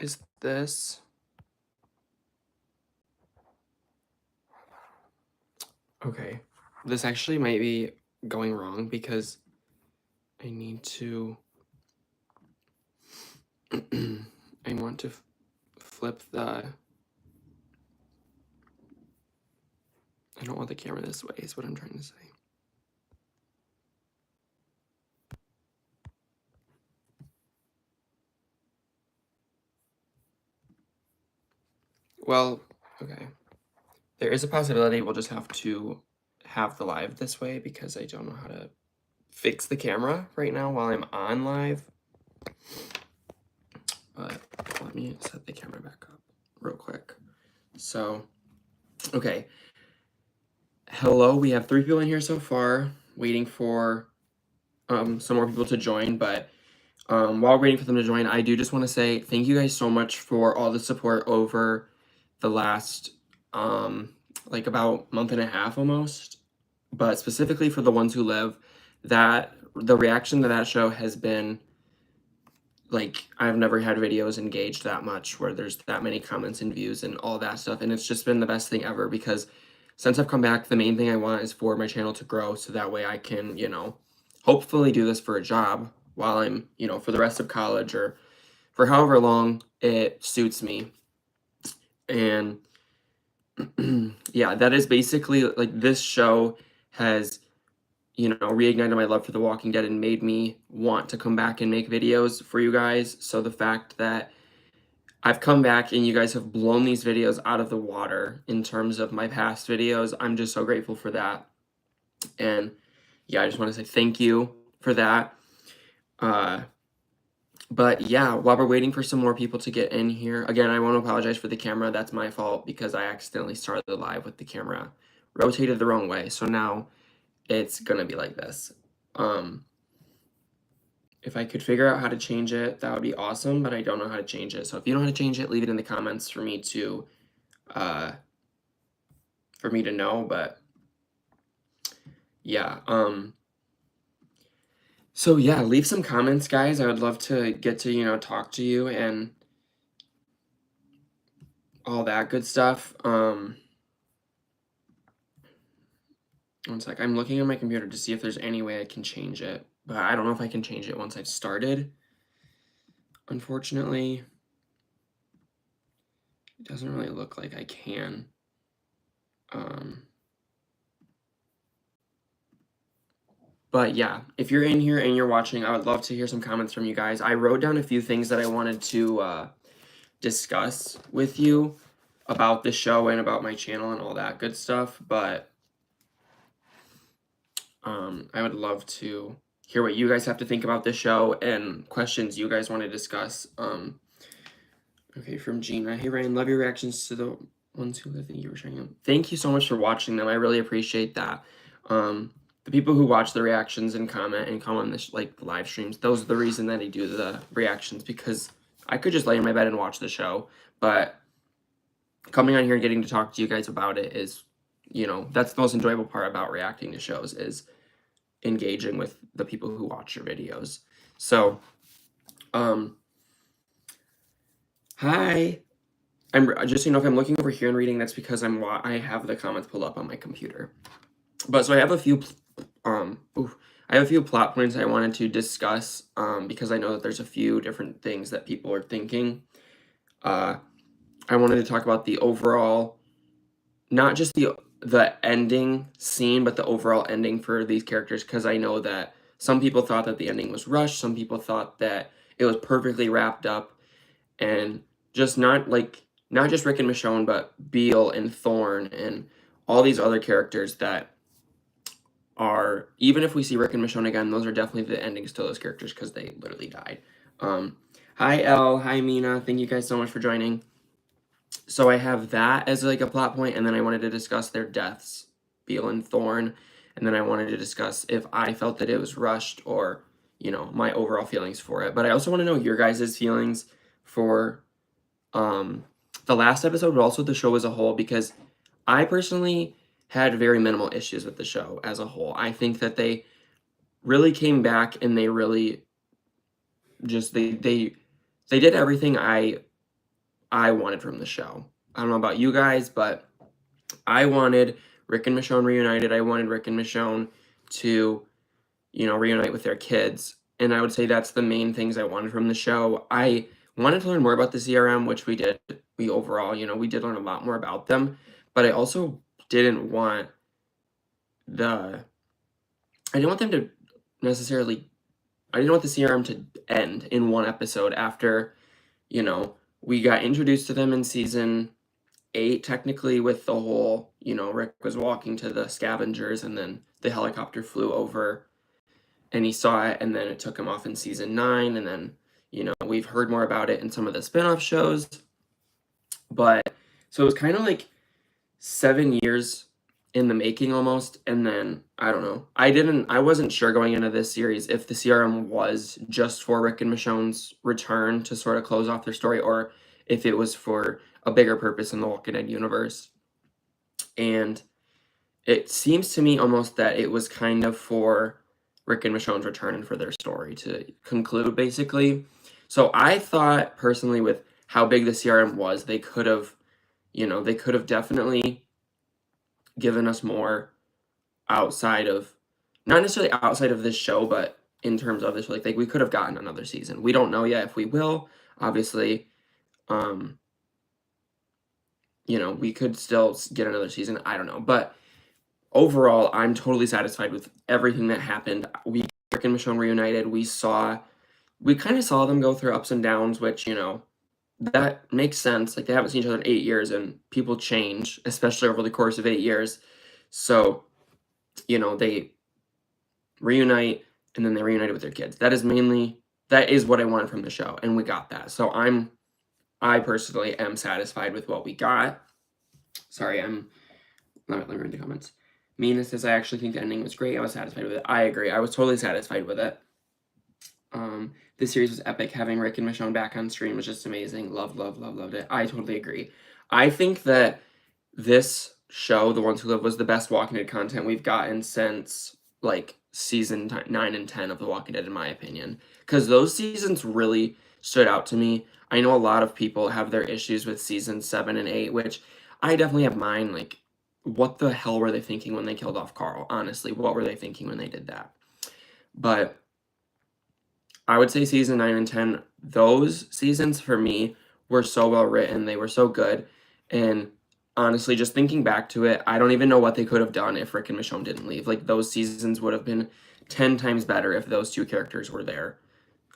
is this. Okay, this actually might be going wrong because I need to, I want to flip the, I don't want the camera this way is what I'm trying to say. Well, okay. There is a possibility we'll just have to have the live this way because I don't know how to fix the camera right now while I'm on live. But let me set the camera back up real quick. So, okay. Hello, we have 3 people in here so far, waiting for some more people to join, but while waiting for them to join, I do just want to say thank you guys so much for all the support over the last like about month and a half almost, but specifically for the ones who live, that the reaction to that show has been like I've never had videos engaged that much where there's that many comments and views and all that stuff, and it's just been the best thing ever because since I've come back, the main thing I want is for my channel to grow so that way I can, you know, hopefully do this for a job while I'm, you know, for the rest of college or for however long it suits me. And yeah, that is basically like this show has, you know, reignited my love for The Walking Dead and made me want to come back and make videos for you guys. So the fact that I've come back and you guys have blown these videos out of the water in terms of my past videos, I'm just so grateful for that. And yeah, I just want to say thank you for that. But yeah, while we're waiting for some more people to get in here, again, I want to apologize for the camera. That's my fault because I accidentally started the live with the camera rotated the wrong way. So now it's gonna be like this. If I could figure out how to change it, that would be awesome, but I don't know how to change it. So if you know how to change it, leave it in the comments for me to know. But yeah, so yeah, leave some comments, guys. I would love to get to, you know, talk to you and all that good stuff. One sec, I'm looking on my computer to see if there's any way I can change it, but I don't know if I can change it once I've started. Unfortunately, it doesn't really look like I can. But yeah, if you're in here and you're watching, I would love to hear some comments from you guys. I wrote down a few things that I wanted to discuss with you about the show and about my channel and all that good stuff, but I would love to hear what you guys have to think about the show and questions you guys want to discuss. Okay, from Gina. Hey, Ryan, love your reactions to the ones who live. Thank you for sharing them. Thank you so much for watching them. I really appreciate that. The people who watch the reactions and comment and come on this like live streams, those are the reason that I do the reactions, because I could just lay in my bed and watch the show, but coming on here and getting to talk to you guys about it is, you know, that's the most enjoyable part about reacting to shows, is engaging with the people who watch your videos. So, hi. I'm just, you know, if I'm looking over here and reading, that's because I have the comments pulled up on my computer. But so I have a few plot points I wanted to discuss because I know that there's a few different things that people are thinking. I wanted to talk about the overall, not just the ending scene, but the overall ending for these characters, because I know that some people thought that the ending was rushed, some people thought that it was perfectly wrapped up, and just not just Rick and Michonne, but Beale and Thorne and all these other characters that are, even if we see Rick and Michonne again, those are definitely the endings to those characters because they literally died. Hi Elle, hi Mina, thank you guys so much for joining. So I have that as like a plot point, and then I wanted to discuss their deaths, Beale and Thorne, and then I wanted to discuss if I felt that it was rushed or, you know, my overall feelings for it. But I also want to know your guys' feelings for the last episode, but also the show as a whole, because I personally had very minimal issues with the show as a whole. I think that they really came back and they really just they did everything I I wanted from the show. I don't know about you guys, but I wanted Rick and Michonne reunited. I wanted Rick and Michonne to, reunite with their kids. And I would say that's the main things I wanted from the show. I wanted to learn more about the CRM, which we did. We overall, we did learn a lot more about them. But I also didn't want I didn't want them to necessarily, I didn't want the CRM to end in one episode after, we got introduced to them in season 8, technically, with the whole, Rick was walking to the scavengers and then the helicopter flew over and he saw it, and then it took him off in season 9, and then, we've heard more about it in some of the spin-off shows. But so it was kind of like 7 years in the making almost, and then I don't know. I wasn't sure going into this series if the CRM was just for Rick and Michonne's return to sort of close off their story, or if it was for a bigger purpose in the Walking Dead universe. And it seems to me almost that it was kind of for Rick and Michonne's return and for their story to conclude, basically. So I thought personally, with how big the CRM was, they could have definitely given us more outside of, not necessarily outside of this show, but in terms of this, like we could have gotten another season. We don't know yet if we will, obviously. We could still get another season. I don't know, but overall, I'm totally satisfied with everything that happened. Rick and Michonne reunited. We kind of saw them go through ups and downs, which, that makes sense. Like, they haven't seen each other in 8 years, and people change, especially over the course of 8 years. So, they reunite, and then they reunited with their kids. That is what I wanted from the show, and we got that. So I personally am satisfied with what we got. Sorry, let me read the comments. Mina says, I actually think the ending was great. I was satisfied with it. I agree. I was totally satisfied with it. This series was epic. Having Rick and Michonne back on screen was just amazing. Loved it. I totally agree. I think that this show, The Ones Who Live, was the best Walking Dead content we've gotten since, like, season 9 and 10 of The Walking Dead, in my opinion. Because those seasons really stood out to me. I know a lot of people have their issues with season 7 and 8, which I definitely have mine. Like, what the hell were they thinking when they killed off Carl? Honestly, what were they thinking when they did that? But I would say season 9 and 10, those seasons for me were so well written. They were so good. And honestly, just thinking back to it, I don't even know what they could have done if Rick and Michonne didn't leave. Like, those seasons would have been 10 times better if those two characters were there,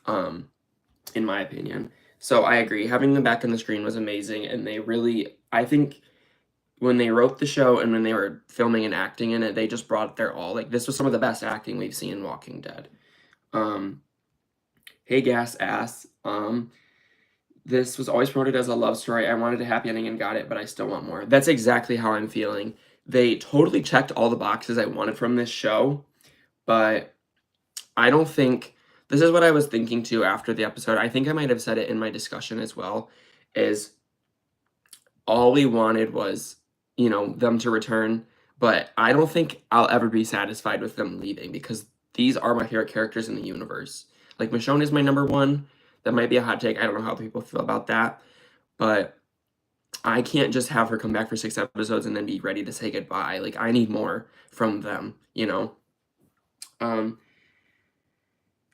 in my opinion. So I agree. Having them back on the screen was amazing. And they really, I think, when they wrote the show and when they were filming and acting in it, they just brought their all. Like, this was some of the best acting we've seen in Walking Dead. Hey Gas Ass, this was always promoted as a love story. I wanted a happy ending and got it, but I still want more. That's exactly how I'm feeling. They totally checked all the boxes I wanted from this show, but I don't think, this is what I was thinking too after the episode. I think I might have said it in my discussion as well, is all we wanted was, them to return, but I don't think I'll ever be satisfied with them leaving, because these are my favorite characters in the universe. Like, Michonne is my number one. That might be a hot take. I don't know how other people feel about that, but I can't just have her come back for 6 episodes and then be ready to say goodbye. Like, I need more from them,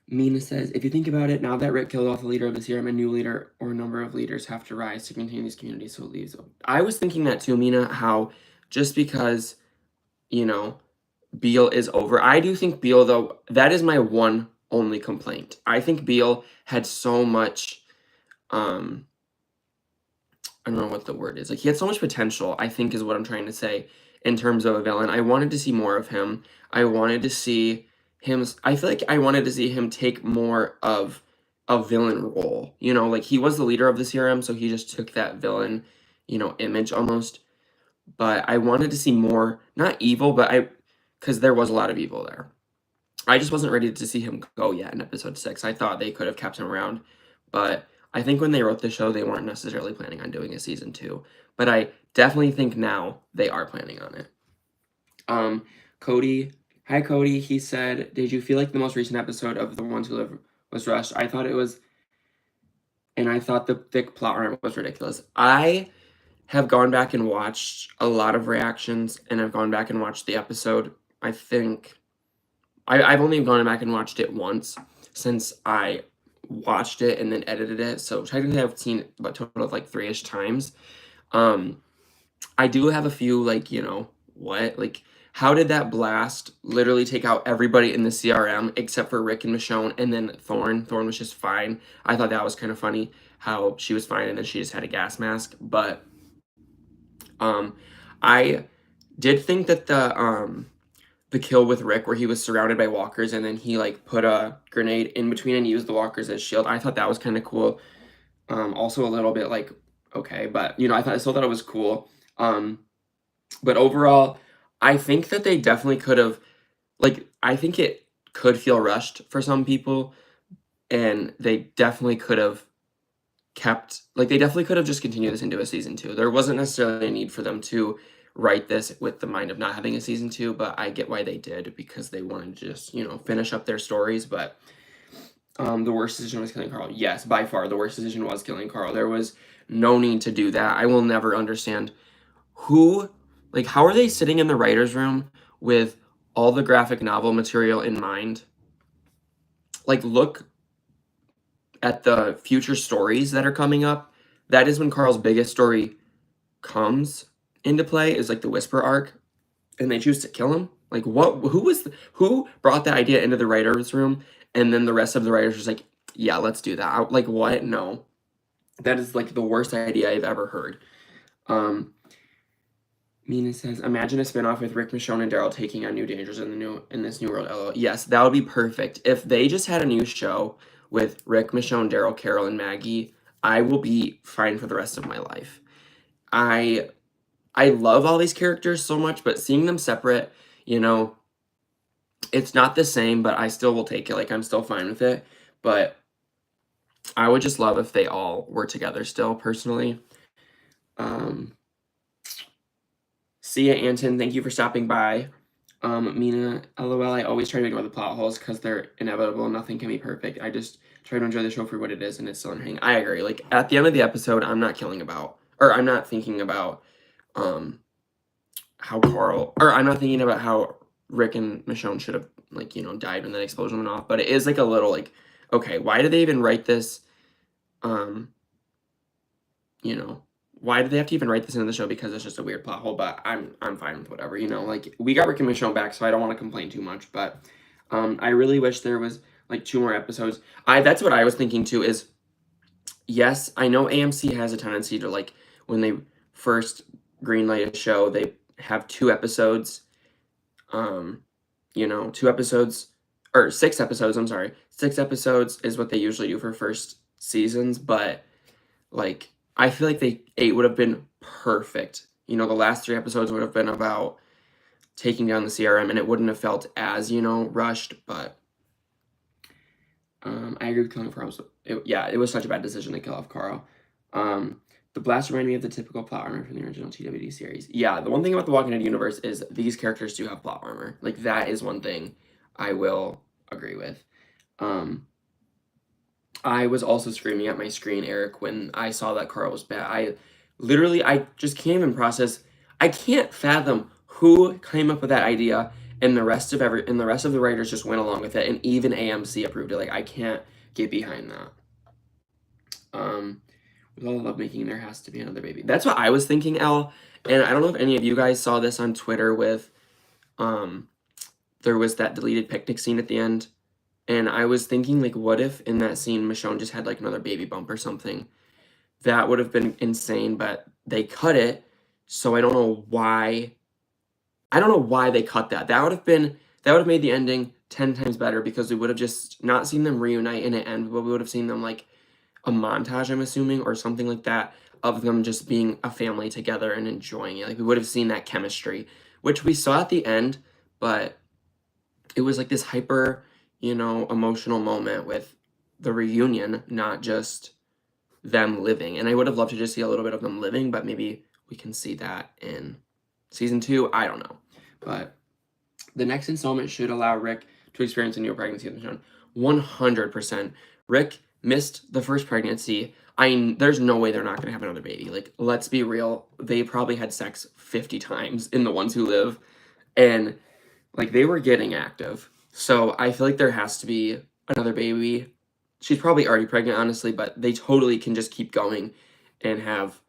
Mina says, if you think about it, now that Rick killed off the leader of the serum, a new leader or a number of leaders have to rise to contain these communities, so it leaves. I was thinking that too, Mina, how just because, Beale is over. I do think Beale, though, that is my one only complaint. I think Beale had so much, I don't know what the word is. Like, he had so much potential, I think is what I'm trying to say, in terms of a villain. I wanted to see more of him. I wanted to see him, I feel like I wanted to see him take more of a villain role. Like, he was the leader of the CRM, so he just took that villain, image almost. But I wanted to see more, not evil, but because there was a lot of evil there. I just wasn't ready to see him go yet in episode 6. I thought they could have kept him around, but I think when they wrote the show, they weren't necessarily planning on doing a season 2. But I definitely think now they are planning on it. Cody, hi Cody. He said, "Did you feel like the most recent episode of The Ones Who Live was rushed? I thought it was and I thought the thick plot armor was ridiculous. I have gone back and watched a lot of reactions, and I've gone back and watched the episode. I think I've only gone back and watched it once since I watched it and then edited it. So technically, I've seen it a total of like 3-ish times. I do have a few like how did that blast literally take out everybody in the CRM except for Rick and Michonne, and then Thorne? Thorne was just fine. I thought that was kind of funny how she was fine and then she just had a gas mask. But I did think that the kill with Rick where he was surrounded by walkers and then he like put a grenade in between and used the walkers as shield, I thought that was kind of cool. Also a little bit like, okay, but I still thought it was cool. But overall, I think that they definitely could have, I think it could feel rushed for some people, and they definitely could have they definitely could have just continued this into a season 2. There wasn't necessarily a need for them to write this with the mind of not having a season 2, but I get why they did, because they wanted to just, finish up their stories. But the worst decision was killing Carl. Yes, by far, the worst decision was killing Carl. There was no need to do that. I will never understand how are they sitting in the writer's room with all the graphic novel material in mind? Look at the future stories that are coming up. That is when Carl's biggest story comes into play, is the Whisper arc, and they choose to kill him. Who brought that idea into the writer's room, and then the rest of the writers was like, yeah, let's do that. What? No. That is the worst idea I've ever heard. Mina says, imagine a spinoff with Rick, Michonne, and Daryl taking on new dangers in this new world. LOL. Yes, that would be perfect. If they just had a new show with Rick, Michonne, Daryl, Carol, and Maggie, I will be fine for the rest of my life. I love all these characters so much, but seeing them separate, it's not the same, but I still will take it. I'm still fine with it. But I would just love if they all were together still, personally. Sia Anton, thank you for stopping by. Mina, LOL, I always try to ignore the plot holes because they're inevitable. Nothing can be perfect. I just try to enjoy the show for what it is, and it's still entertaining. I agree. At the end of the episode, I'm not thinking about how Rick and Michonne should have died when that explosion went off. But it is a little okay, why did they even write this? Why did they have to even write this into the show? Because it's just a weird plot hole. But I'm fine with whatever. We got Rick and Michonne back, so I don't want to complain too much. But I really wish there was 2 more episodes. That's what I was thinking too. Is yes, I know AMC has a tendency to when they first greenlight a show, they have 2 episodes. 2 episodes or 6 episodes. I'm sorry, 6 episodes is what they usually do for first seasons. But I feel like 8 would have been perfect. The last 3 episodes would have been about taking down the CRM, and it wouldn't have felt as rushed. But I agree with killing Carl. It was such a bad decision to kill off Carl. The blast reminded me of the typical plot armor from the original TWD series. Yeah, the one thing about the Walking Dead universe is these characters do have plot armor. That is one thing I will agree with. I was also screaming at my screen, Eric, when I saw that Carl was bad. I just can't even process. I can't fathom who came up with that idea, and the rest of the writers just went along with it, and even AMC approved it. I can't get behind that. With all the lovemaking, there has to be another baby. That's what I was thinking, Elle. And I don't know if any of you guys saw this on Twitter with, there was that deleted picnic scene at the end. And I was thinking, what if in that scene Michonne just had another baby bump or something? That would have been insane, but they cut it, so I don't know why. I don't know why they cut that. That would have made the ending 10 times better, because we would have just not seen them reunite in an end, but we would have seen them a montage, I'm assuming, or something like that, of them just being a family together and enjoying it. We would have seen that chemistry, which we saw at the end, but it was this hyper, emotional moment with the reunion, not just them living. And I would have loved to just see a little bit of them living, but maybe we can see that in season 2. I don't know. But the next installment should allow Rick to experience a new pregnancy with Michonne. 100%. Rick missed the first pregnancy. there's no way they're not gonna have another baby. Like, let's be real. They probably had sex 50 times in The Ones Who Live, and like they were getting active. So I feel like there has to be another baby. She's probably already pregnant, honestly, but they totally can just keep going and have,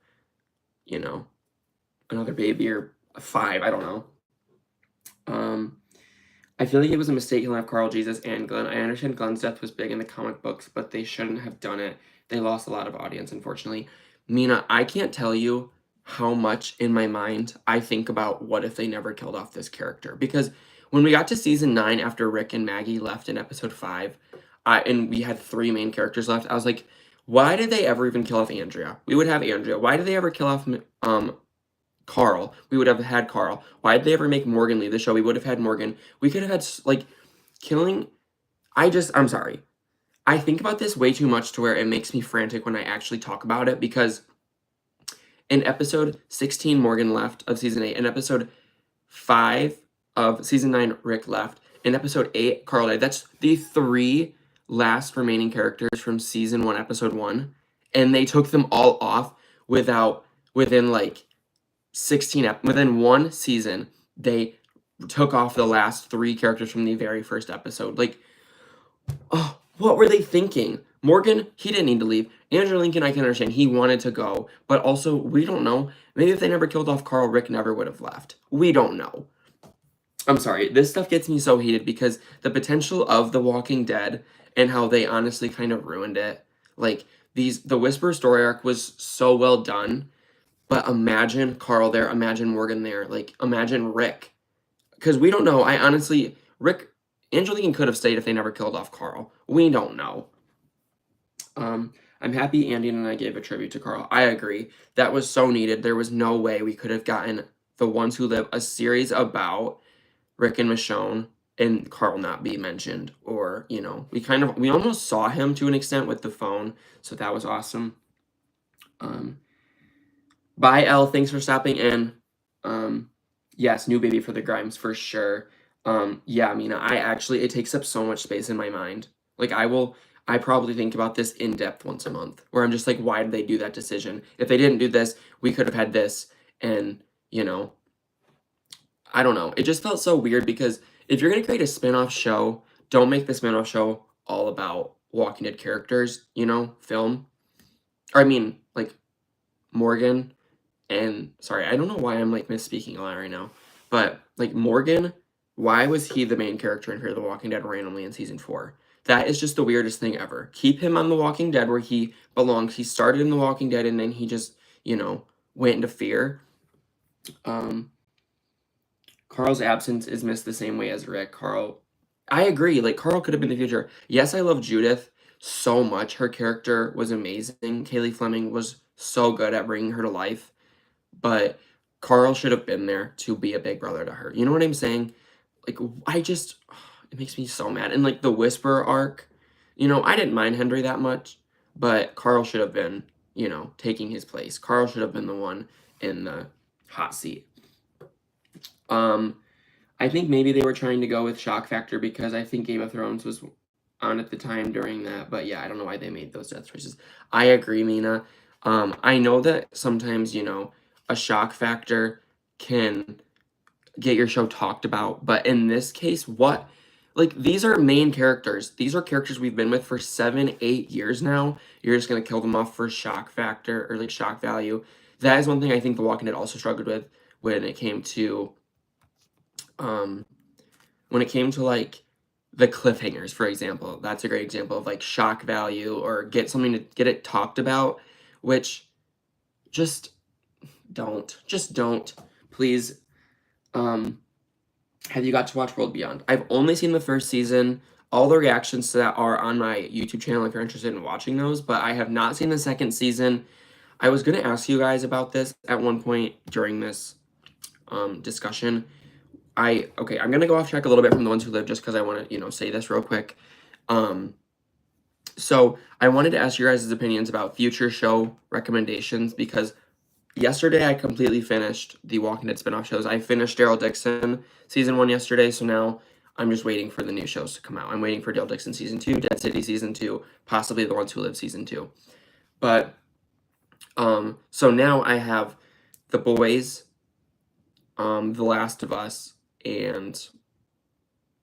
you know, another baby or 5. I don't know. I feel like it was a mistake killing off Carl, Jesus, and Glenn. I understand Glenn's death was big in the comic books, but they shouldn't have done it. They lost a lot of audience, unfortunately. Mina, I can't tell you how much in my mind I think about what if they never killed off this character. Because when we got to season 9 after Rick and Maggie left in episode 5, and we had 3 main characters left, I was like, why did they ever even kill off Andrea? We would have Andrea. Why did they ever kill off Carl? We would have had Carl. Why did they ever make Morgan leave the show? We would have had Morgan. We could have had, like, killing. I'm sorry. I think about this way too much to where it makes me frantic when I actually talk about it, because in episode 16, Morgan left of season 8. In episode 5 of season 9, Rick left. In episode 8, Carl died. That's the 3 last remaining characters from season 1, episode 1. And they took them all off within like 16 within 1 season. They took off the last 3 characters from the very first episode. Like, oh, what were they thinking? Morgan, he didn't need to leave. Andrew Lincoln, I can understand. He wanted to go. But also, we don't know. Maybe if they never killed off Carl, Rick never would have left. We don't know. I'm sorry. This stuff gets me so heated because the potential of The Walking Dead and how they honestly kind of ruined it. Like, the Whisper story arc was so well done. But imagine Carl there. Imagine Morgan there. Like, imagine Rick. Because we don't know. Andrew Lincoln could have stayed if they never killed off Carl. We don't know. I'm happy Andy and I gave a tribute to Carl. I agree. That was so needed. There was no way we could have gotten The Ones Who Live, a series about Rick and Michonne, and Carl not be mentioned. Or, we almost saw him to an extent with the phone. So that was awesome. Bye, Elle. Thanks for stopping in. Yes, new baby for the Grimes for sure. Yeah, Mina, it takes up so much space in my mind. Like, I probably think about this in depth once a month, where I'm just like, why did they do that decision? If they didn't do this, we could have had this. And, I don't know. It just felt so weird because if you're going to create a spin-off show, don't make the spin-off show all about Walking Dead characters, film. Or, I mean, like, Morgan. And sorry, I don't know why I'm like misspeaking a lot right now, but like Morgan, why was he the main character in Fear the Walking Dead randomly in season 4? That is just the weirdest thing ever. Keep him on The Walking Dead where he belongs. He started in The Walking Dead and then he just, went into Fear. Carl's absence is missed the same way as Rick. I agree. Like, Carl could have been the future. Yes, I love Judith so much. Her character was amazing. Kaylee Fleming was so good at bringing her to life. But Carl should have been there to be a big brother to her. You know what I'm saying? Like, it makes me so mad. And like the Whisperer arc, I didn't mind Henry that much, but Carl should have been, taking his place. Carl should have been the one in the hot seat. I think maybe they were trying to go with shock factor because I think Game of Thrones was on at the time during that. But yeah, I don't know why they made those death choices. I agree, Mina. I know that sometimes, a shock factor can get your show talked about, but in this case, these are main characters. These are characters we've been with for 7-8 years now. You're just gonna kill them off for shock factor or like shock value. That is one thing I think The Walking Dead also struggled with when it came to like the cliffhangers, for example. That's a great example of like shock value or get something to get it talked about, which just don't, please. Have you got to watch World Beyond? I've only seen the first season. All the reactions to that are on my YouTube channel if you're interested in watching those, but I have not seen the second season. I was going to ask you guys about this at one point during this discussion. I'm going to go off track a little bit from The Ones Who Live just because I want to, say this real quick. So I wanted to ask your guys' opinions about future show recommendations because yesterday I completely finished the Walking Dead spinoff shows. I finished Daryl Dixon season 1 yesterday, so now I'm just waiting for the new shows to come out. I'm waiting for Daryl Dixon season 2, Dead City season 2, possibly The Ones Who Live season 2. But So now I have The Boys, The Last of Us, and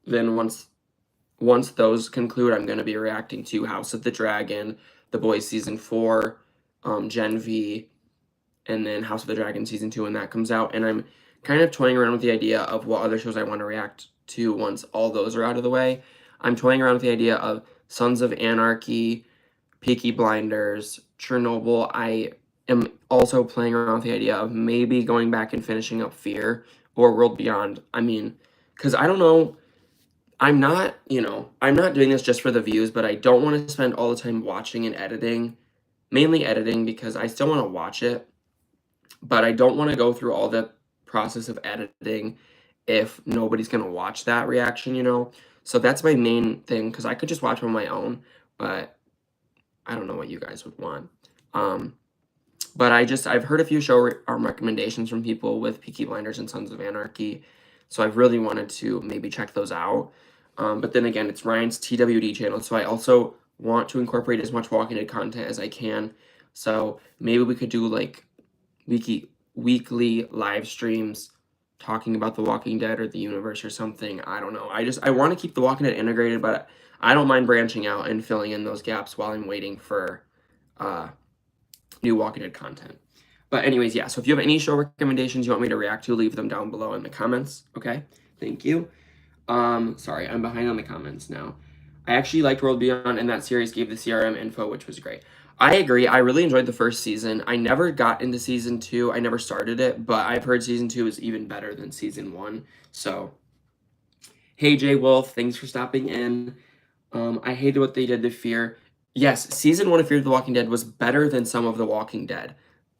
then once those conclude, I'm going to be reacting to House of the Dragon, The Boys Season 4, Gen V, and then House of the Dragon Season 2 when that comes out. And I'm kind of toying around with the idea of what other shows I want to react to once all those are out of the way. I'm toying around with the idea of Sons of Anarchy, Peaky Blinders, Chernobyl. I am also playing around with the idea of maybe going back and finishing up Fear or World Beyond. I mean, because I don't know, I'm not doing this just for the views, but I don't want to spend all the time watching and editing, mainly editing because I still want to watch it, but I don't want to go through all the process of editing if nobody's going to watch that reaction. So that's my main thing, because I could just watch on my own, but I don't know what you guys would want. But I've heard a few recommendations from people with Peaky Blinders and Sons of Anarchy, so I've really wanted to maybe check those out. But then again, it's Ryan's TWD channel, so I also want to incorporate as much Walking Dead content as I can. So maybe we could do like weekly live streams talking about The Walking Dead or the universe or something. I don't know. I want to keep The Walking Dead integrated, but I don't mind branching out and filling in those gaps while I'm waiting for new Walking Dead content. But anyways, yeah, so if you have any show recommendations you want me to react to, leave them down below in the comments, okay? Thank you. Sorry, I'm behind on the comments now. I actually liked World Beyond, and that series gave the CRM info, which was great. I agree. I really enjoyed the first season. I never got into season 2. I never started it, but I've heard season 2 is even better than season 1. So, hey, Jay Wolf, thanks for stopping in. I hated what they did to Fear. Yes, season 1 of Fear the Walking Dead was better than some of The Walking Dead,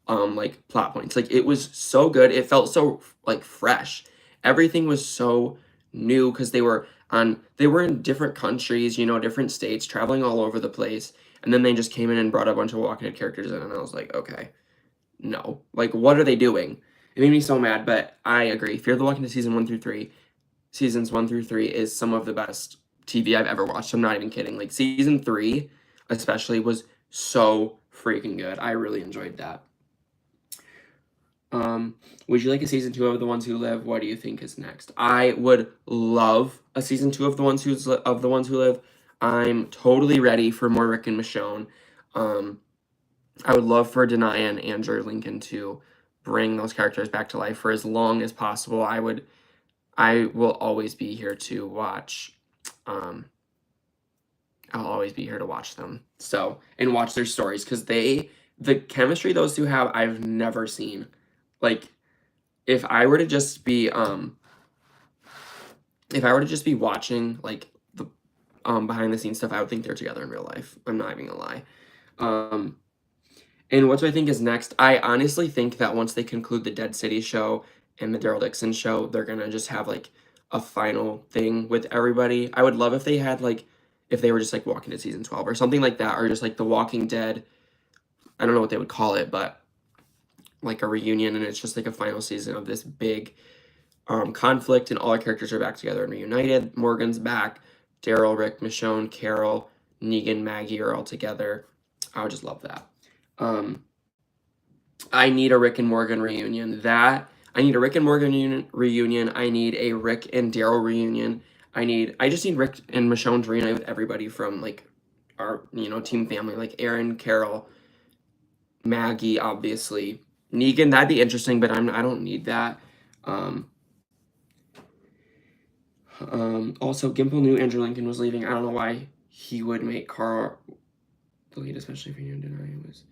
like, plot points. Like, it was so good. It felt so, like, fresh. Everything was so new because they were in different countries, different states, traveling all over the place. And then they just came in and brought a bunch of Walking Dead characters in, and I was like, okay, no. Like, what are they doing? It made me so mad, but I agree. Fear the Walking Dead seasons 1 through 3 is some of the best TV I've ever watched. I'm not even kidding. Like, season 3 especially was so freaking good. I really enjoyed that. Would you like a season 2 of The Ones Who Live? What do you think is next? I would love a season 2 of The Ones Who Live. I'm totally ready for more Rick and Michonne. I would love for Denai and Andrew Lincoln to bring those characters back to life for as long as possible. I will always be here to watch. I'll always be here to watch them. So, and watch their stories, because the chemistry those two have, I've never seen. Like, if I were to just be watching like the behind the scenes stuff, I would think they're together in real life. I'm not even gonna lie. And what do I think is next? I honestly think that once they conclude the Dead City show and the Daryl Dixon show, they're gonna just have like a final thing with everybody. I would love if they had if they were just like Walking Dead season 12 or something like that, or just like The Walking Dead. I don't know what they would call it, but like a reunion, and it's just like a final season of this big conflict, and all our characters are back together and reunited. Morgan's back. Daryl, Rick, Michonne, Carol, Negan, Maggie are all together. I would just love that. I need a Rick and Morgan reunion. I need a Rick and Morgan reunion. I need a Rick and Daryl reunion. I just need Rick and Michonne to reunite with everybody from like our team family, like Aaron, Carol, Maggie, obviously. Negan, that'd be interesting, but I don't need that. Also, Gimple knew Andrew Lincoln was leaving. I don't know why he would make Carl the lead, especially if he knew Denai was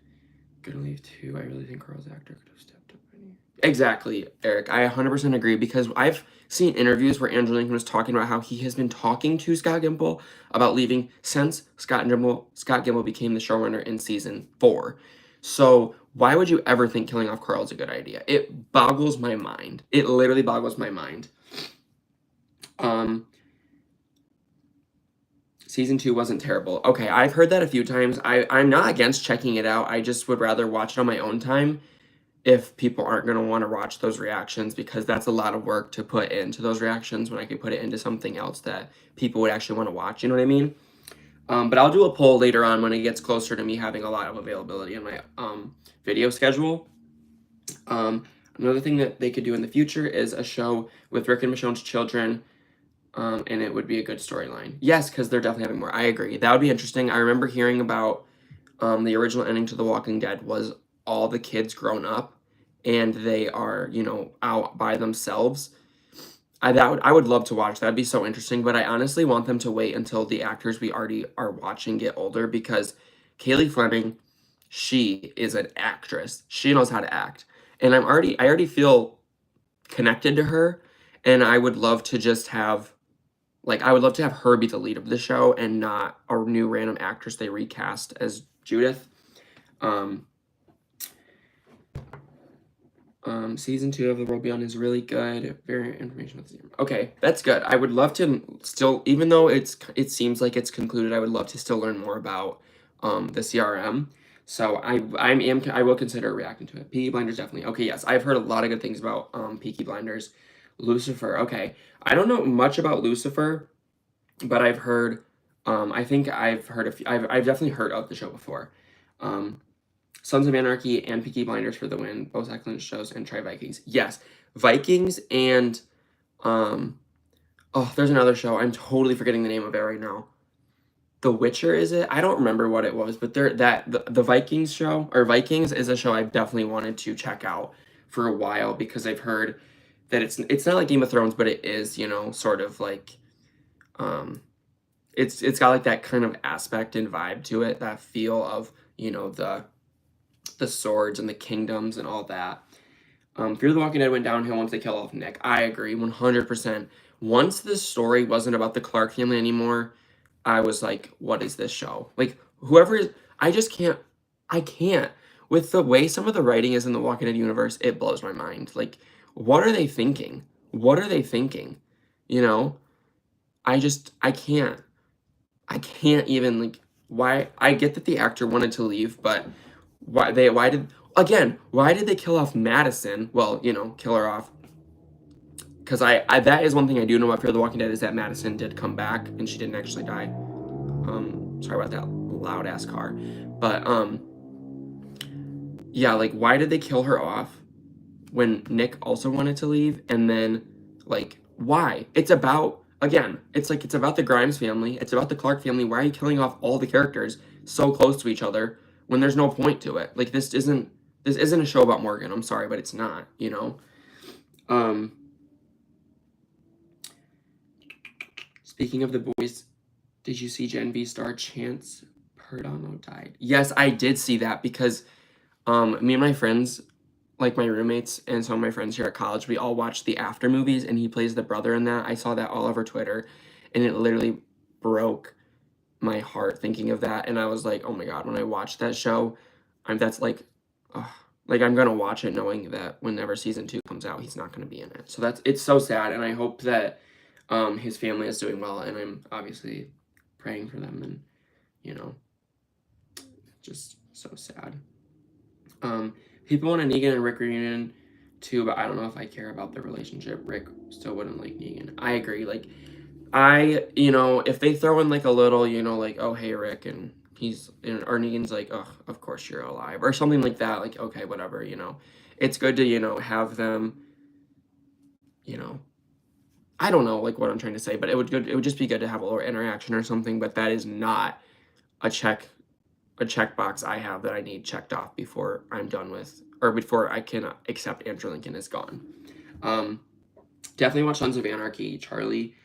gonna leave too. I really think Carl's actor could have stepped up. Exactly, Eric. I 100% agree, because I've seen interviews where Andrew Lincoln was talking about how he has been talking to Scott Gimple about leaving since Scott Gimple became the showrunner in season 4. So why would you ever think killing off Carl is a good idea? It boggles my mind. It literally boggles my mind. Season 2 wasn't terrible. Okay, I've heard that a few times. I'm not against checking it out. I just would rather watch it on my own time if people aren't going to want to watch those reactions, because that's a lot of work to put into those reactions when I could put it into something else that people would actually want to watch. You know what I mean? But I'll do a poll later on when it gets closer to me having a lot of availability in my video schedule. Another thing that they could do in the future is a show with Rick and Michonne's children, and it would be a good storyline. Yes, because they're definitely having more. I agree. That would be interesting. I remember hearing about the original ending to The Walking Dead was all the kids grown up, and they are, you know, out by themselves. I would love to watch. That'd be so interesting. But I honestly want them to wait until the actors we already are watching get older, because Kaylee Fleming, she is an actress. She knows how to act, and I already feel connected to her, and I would love to just have I would love to have her be the lead of the show and not a new random actress they recast as Judith. Um, Season 2 of The World Beyond is really good. Very informational. Okay, that's good. I would love to still, even though it seems like it's concluded, I would love to still learn more about the CRM. So I will consider reacting to it. Peaky Blinders, definitely. Okay, yes, I've heard a lot of good things about Peaky Blinders. Lucifer, okay. I don't know much about Lucifer, but I've heard, I think I've heard a few, I've definitely heard of the show before. Sons of Anarchy and Peaky Blinders for the win, both excellent shows, and try Vikings. Yes, Vikings and oh, there's another show. I'm totally forgetting the name of it right now. The Witcher, is it? I don't remember what it was, but the Vikings show, or Vikings, is a show I've definitely wanted to check out for a while, because I've heard that it's not like Game of Thrones, but it is, you know, sort of like it's got like that kind of aspect and vibe to it, that feel of, you know, the swords and the kingdoms and all that. Fear the Walking Dead went downhill once they kill off Nick. I agree, 100%. Once the story wasn't about the Clark family anymore, I was like, what is this show? Like, whoever is, I can't. With the way some of the writing is in the Walking Dead universe, it blows my mind. Like, what are they thinking? What are they thinking? You know? I can't. I can't even, like, why, I get that the actor wanted to leave, but why did they kill off Madison? Well, you know, kill her off. Because that is one thing I do know about Fear the Walking Dead, is that Madison did come back and she didn't actually die. Sorry about that loud ass car. But yeah, like, why did they kill her off when Nick also wanted to leave? And then, like, why? It's about, again, it's about the Grimes family, it's about the Clark family. Why are you killing off all the characters so close to each other when there's no point to it? Like, this isn't a show about Morgan. I'm sorry, but it's not, you know? Speaking of the boys, did you see Gen V star Chance Perdomo died? Yes, I did see that, because me and my friends, like my roommates and some of my friends here at college, we all watched the After movies, and he plays the brother in that. I saw that all over Twitter, and it literally broke my heart thinking of that. And I was like, oh my God, when I watched that show, that's like, I'm gonna watch it knowing that whenever season 2 comes out, he's not gonna be in it. So it's so sad, and I hope that his family is doing well, and I'm obviously praying for them, and, you know, just so sad. People want a Negan and Rick reunion too, but I don't know if I care about the relationship. Rick still wouldn't like Negan. I agree. Like, you know, if they throw in like a little, you know, like, oh, hey, Rick, and or Negan's like, oh, of course you're alive, or something like that. Like, okay, whatever, you know. It's good to, you know, have them, you know, I don't know, like, what I'm trying to say, but it would just be good to have a little interaction or something, but that is not a checkbox I have that I need checked off before I'm done with, or before I can accept Andrew Lincoln is gone. Definitely watch Sons of Anarchy. Charlie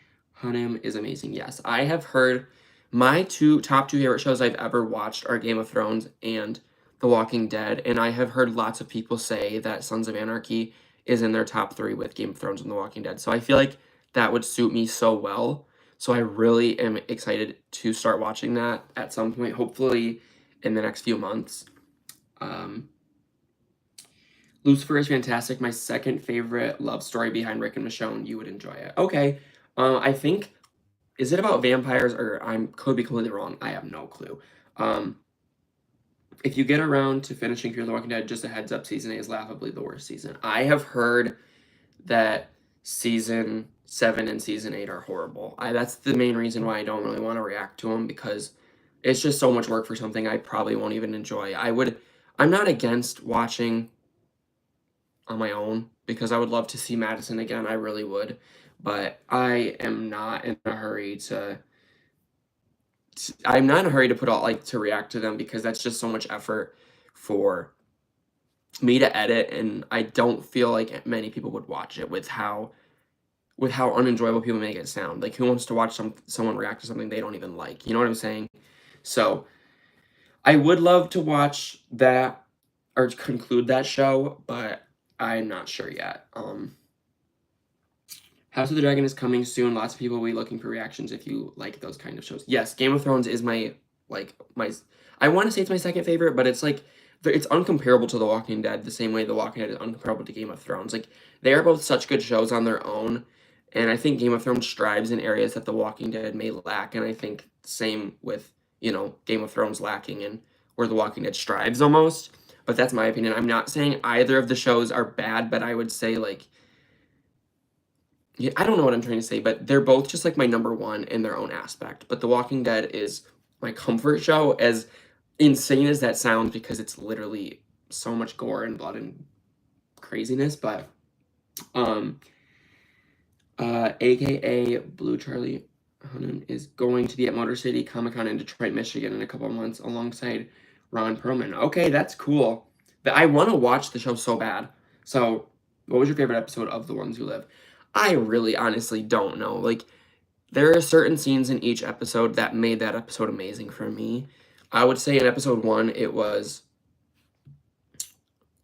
Hunnam is amazing. Yes, I have heard my top two favorite shows I've ever watched are Game of Thrones and The Walking Dead, and I have heard lots of people say that Sons of Anarchy is in their top 3 with Game of Thrones and The Walking Dead. So I feel like that would suit me so well. So I really am excited to start watching that at some point, hopefully in the next few months. Lucifer is fantastic. My second favorite love story behind Rick and Michonne. You would enjoy it. Okay. I think, is it about vampires, or could be completely wrong? I have no clue. If you get around to finishing Fear the Walking Dead, just a heads up, season 8 is laughably the worst season. I have heard that season 7 and season 8 are horrible. That's the main reason why I don't really want to react to them, because it's just so much work for something I probably won't even enjoy. I'm not against watching on my own because I would love to see Madison again. I really would, but I am not in a hurry to. I'm not in a hurry to put all to react to them because that's just so much effort for me to edit, and I don't feel like many people would watch it with how unenjoyable people make it sound. Like, who wants to watch someone react to something they don't even like? You know what I'm saying? So I would love to watch that or conclude that show, but I'm not sure yet. House of the Dragon is coming soon. Lots of people will be looking for reactions if you like those kind of shows. Yes, Game of Thrones is my I want to say it's my second favorite, but it's it's uncomparable to The Walking Dead the same way The Walking Dead is uncomparable to Game of Thrones. Like, they are both such good shows on their own, and I think Game of Thrones strives in areas that The Walking Dead may lack, and I think same with, Game of Thrones lacking and where The Walking Dead strives almost. But that's my opinion. I'm not saying either of the shows are bad, but I would say yeah, I don't know what I'm trying to say, but they're both just my number one in their own aspect. But The Walking Dead is my comfort show, as insane as that sounds, because it's literally so much gore and blood and craziness. But AKA Blue Charlie Hunnam is going to be at Motor City Comic Con in Detroit, Michigan in a couple of months alongside Ron Perlman. Okay, that's cool. But I want to watch the show so bad. So, what was your favorite episode of The Ones Who Live? I really honestly don't know. There are certain scenes in each episode that made that episode amazing for me. I would say in episode 1, there was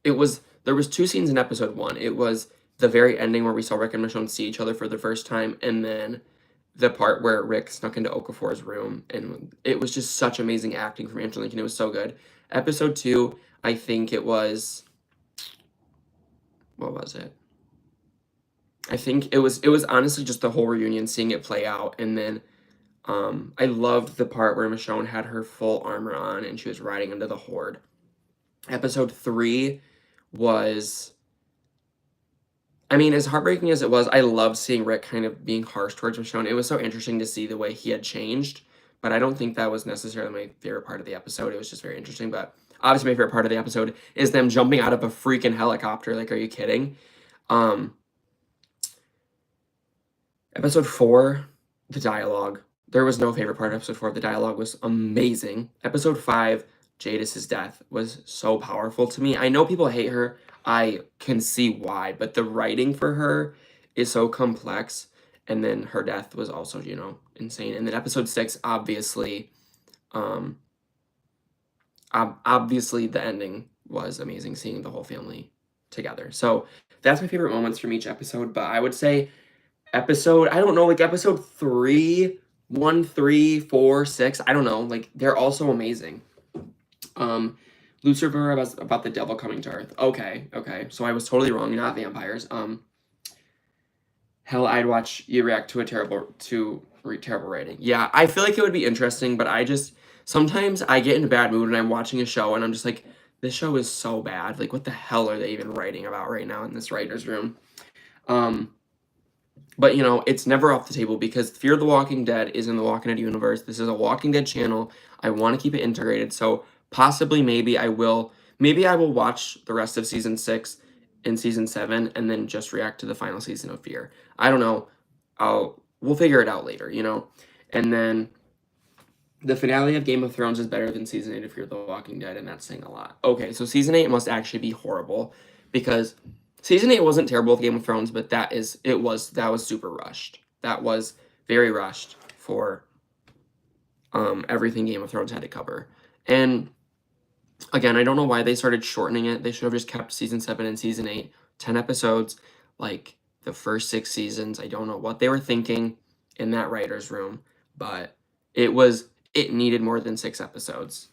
2 scenes in episode 1. It was the very ending where we saw Rick and Michonne see each other for the first time, and then the part where Rick snuck into Okafor's room, and it was just such amazing acting from Angela Lincoln. It was so good. Episode 2, I think it was, what was it? I think it was honestly just the whole reunion, seeing it play out, and then I loved the part where Michonne had her full armor on and she was riding into the Horde. Episode 3 was, I mean, as heartbreaking as it was, I loved seeing Rick kind of being harsh towards Michonne. It was so interesting to see the way he had changed, but I don't think that was necessarily my favorite part of the episode. It was just very interesting, but obviously my favorite part of the episode is them jumping out of a freaking helicopter. Like, are you kidding? Episode 4, the dialogue. There was no favorite part of episode 4. The dialogue was amazing. Episode 5, Jadis' death, was so powerful to me. I know people hate her. I can see why, but the writing for her is so complex. And then her death was also, insane. And then episode 6, obviously the ending was amazing, seeing the whole family together. So that's my favorite moments from each episode. But I would say episode 3, 1, 3, 4, 6, I don't know, they're also amazing. Lucifer about the devil coming to Earth. Okay, so I was totally wrong, not vampires. Hell, I'd watch you react to a terrible rating. Yeah, I feel like it would be interesting, but sometimes I get in a bad mood when I'm watching a show and I'm just like, this show is so bad. What the hell are they even writing about right now in this writer's room? But, it's never off the table because Fear the Walking Dead is in the Walking Dead universe. This is a Walking Dead channel. I want to keep it integrated. So possibly maybe I will watch the rest of season 6 and season 7 and then just react to the final season of Fear. I don't know. We'll figure it out later, And then the finale of Game of Thrones is better than season 8 of Fear the Walking Dead, and that's saying a lot. Okay, so season 8 must actually be horrible because season 8 wasn't terrible with Game of Thrones, but that was super rushed. That was very rushed for everything Game of Thrones had to cover. And again, I don't know why they started shortening it. They should have just kept season 7 and season 8, 10 episodes, like the first 6 seasons. I don't know what they were thinking in that writer's room, but it needed more than 6 episodes.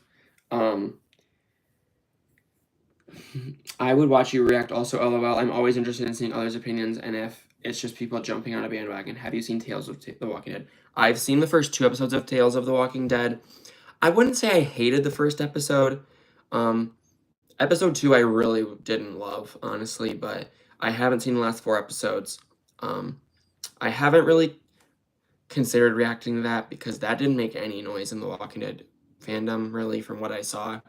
I would watch you react also, LOL. I'm always interested in seeing others' opinions, and if it's just people jumping on a bandwagon. Have you seen Tales of The Walking Dead? I've seen the first 2 episodes of Tales of The Walking Dead. I wouldn't say I hated the first episode. Episode 2 I really didn't love, honestly, but I haven't seen the last 4 episodes. I haven't really considered reacting to that because that didn't make any noise in the Walking Dead fandom, really, from what I saw.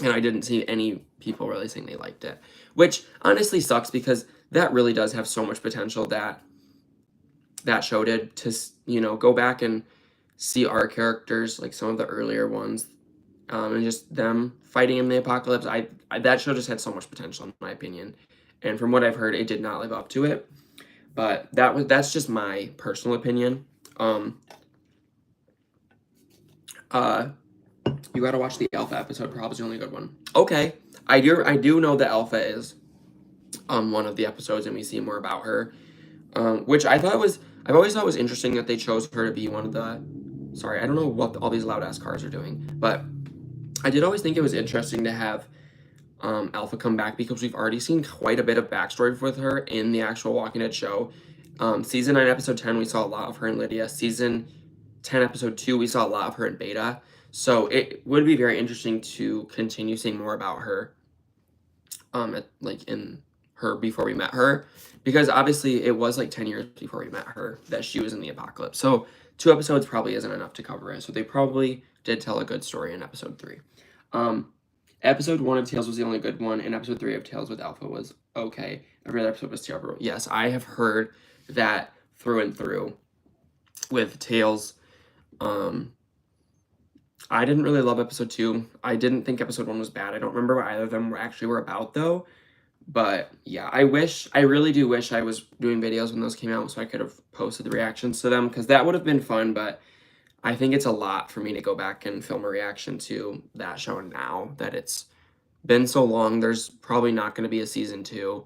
And I didn't see any people really saying they liked it. Which honestly sucks because that really does have so much potential that show did to, go back and see our characters, like some of the earlier ones, and just them fighting in the apocalypse. That show just had so much potential, in my opinion. And from what I've heard, it did not live up to it. But that's just my personal opinion. You gotta watch the Alpha episode. Probably the only good one. Okay, I do know that Alpha is one of the episodes, and we see more about her, which I've always thought was interesting that they chose her to be one of the. Sorry, I don't know what all these loud ass cars are doing, but I did always think it was interesting to have Alpha come back because we've already seen quite a bit of backstory with her in the actual Walking Dead show. Season 9, episode 10, we saw a lot of her and Lydia. Season 10, episode 2, we saw a lot of her in Beta. So it would be very interesting to continue seeing more about her, in her before we met her, because obviously it was like 10 years before we met her that she was in the apocalypse. So 2 episodes probably isn't enough to cover it. So they probably did tell a good story in episode 3. Episode 1 of Tales was the only good one, and episode 3 of Tales with Alpha was okay. Every other episode was terrible. Yes, I have heard that through and through with Tales. I didn't really love episode 2. I didn't think episode 1 was bad. I don't remember what either of them actually were about, though. But yeah, I really do wish I was doing videos when those came out so I could have posted the reactions to them, because that would have been fun. But I think it's a lot for me to go back and film a reaction to that show now that it's been so long. There's probably not going to be a season 2.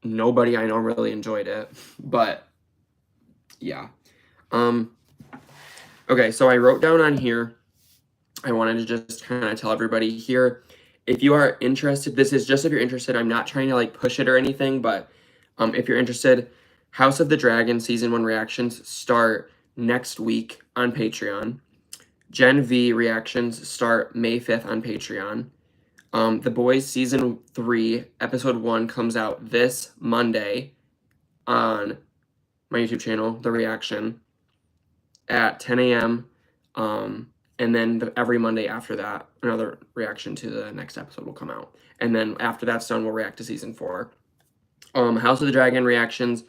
Nobody I know really enjoyed it, but yeah. Okay, so I wrote down on here, I wanted to just kind of tell everybody here, if you are interested, this is just if you're interested. I'm not trying to like push it or anything, but if you're interested, House of the Dragon season 1 reactions start next week on Patreon. Gen V reactions start May 5th on Patreon. The Boys season 3 episode 1 comes out this Monday on my YouTube channel, The Reaction, at 10 a.m. And then every Monday after that, another reaction to the next episode will come out. And then after that's done, we'll react to season 4. House of the Dragon reactions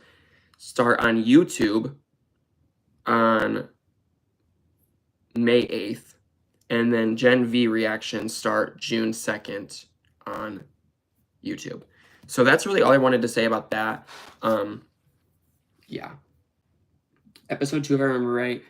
start on YouTube on May 8th. And then Gen V reactions start June 2nd on YouTube. So that's really all I wanted to say about that. Yeah. Episode 2, if I remember right,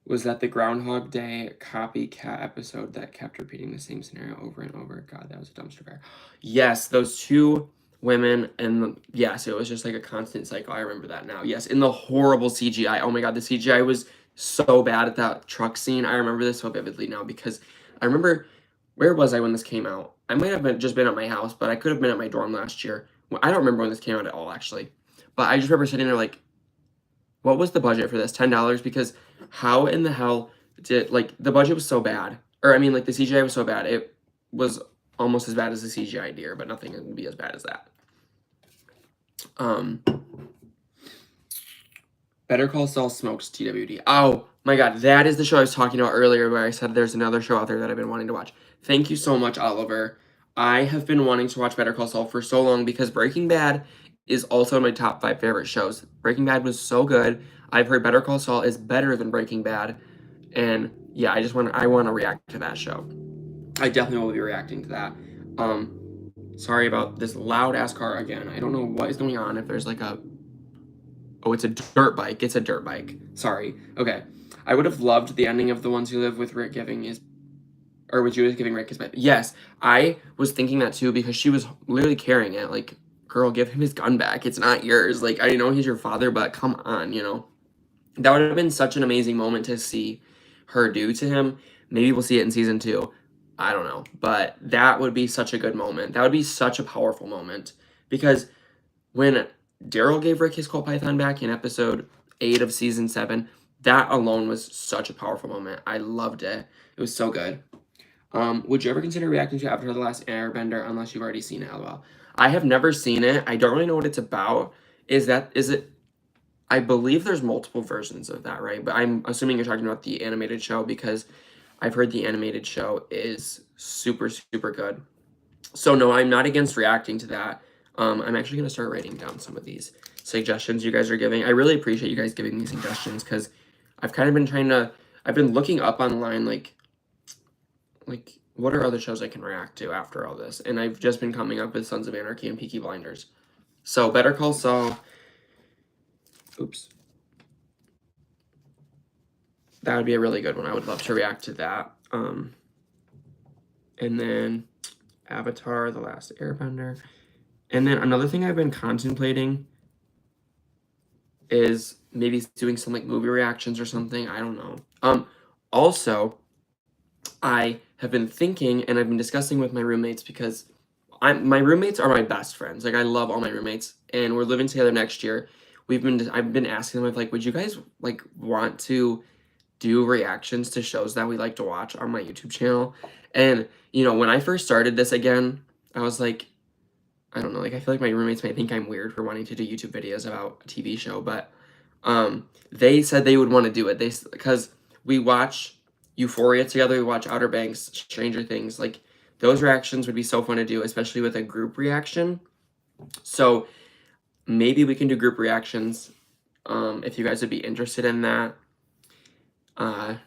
was that the Groundhog Day copycat episode that kept repeating the same scenario over and over. God, that was a dumpster fire. Yes, those 2 women, and yes, it was just like a constant cycle. I remember that now. Yes, in the horrible CGI. Oh my God, the CGI was so bad at that truck scene. I remember this so vividly now because I remember, where was I when this came out? I might have just been at my house, but I could have been at my dorm last year. Well, I don't remember when this came out at all, actually. But I just remember sitting there like, what was the budget for this? $10? Because how in the hell did, like, the budget was so bad. Or, I mean, like, the CGI was so bad. It was almost as bad as the CGI Deer, but nothing would be as bad as that. Better Call Saul smokes TWD. Oh, my God. That is the show I was talking about earlier where I said there's another show out there that I've been wanting to watch. Thank you so much, Oliver. I have been wanting to watch Better Call Saul for so long because Breaking Bad is also my top 5 favorite shows. Breaking Bad was so good. I've heard Better Call Saul is better than Breaking Bad. And yeah, I want to react to that show. I definitely will be reacting to that. Sorry about this loud ass car again. I don't know what is going on. If there's like oh, it's a dirt bike. It's a dirt bike. Sorry. Okay. I would have loved the ending of The Ones Who Live with Rick giving his, or with Judith giving Rick his bike. Yes, I was thinking that too because she was literally carrying it. Like, girl, give him his gun back. It's not yours. Like, I know he's your father, but come on, That would have been such an amazing moment to see her do to him. Maybe we'll see it in season 2. I don't know. But that would be such a good moment. That would be such a powerful moment. Because when Daryl gave Rick his Colt Python back in episode 8 of season 7, that alone was such a powerful moment. I loved it. It was so good. Would you ever consider reacting to Avatar: The Last Airbender unless you've already seen it? LOL. I have never seen it. I don't really know what it's about. Is it? I believe there's multiple versions of that, right? But I'm assuming you're talking about the animated show because I've heard the animated show is super, super good. So no, I'm not against reacting to that. I'm actually going to start writing down some of these suggestions you guys are giving. I really appreciate you guys giving me suggestions because I've kind of been I've been looking up online, like what are other shows I can react to after all this? And I've just been coming up with Sons of Anarchy and Peaky Blinders. So Better Call Saul, oops. That would be a really good one. I would love to react to that. And then Avatar, The Last Airbender. And then another thing I've been contemplating is maybe doing some like movie reactions or something. I don't know. Also, I have been thinking and I've been discussing with my roommates because my roommates are my best friends. Like I love all my roommates and we're living together next year. I've been asking them like, would you guys like want to do reactions to shows that we like to watch on my YouTube channel? And you know, when I first started this again, I was like, I don't know, like I feel like my roommates might think I'm weird for wanting to do YouTube videos about a TV show, but they said they would want to do it. Because we watch Euphoria together, we watch Outer Banks, Stranger Things, like those reactions would be so fun to do, especially with a group reaction. So maybe we can do group reactions if you guys would be interested in that. I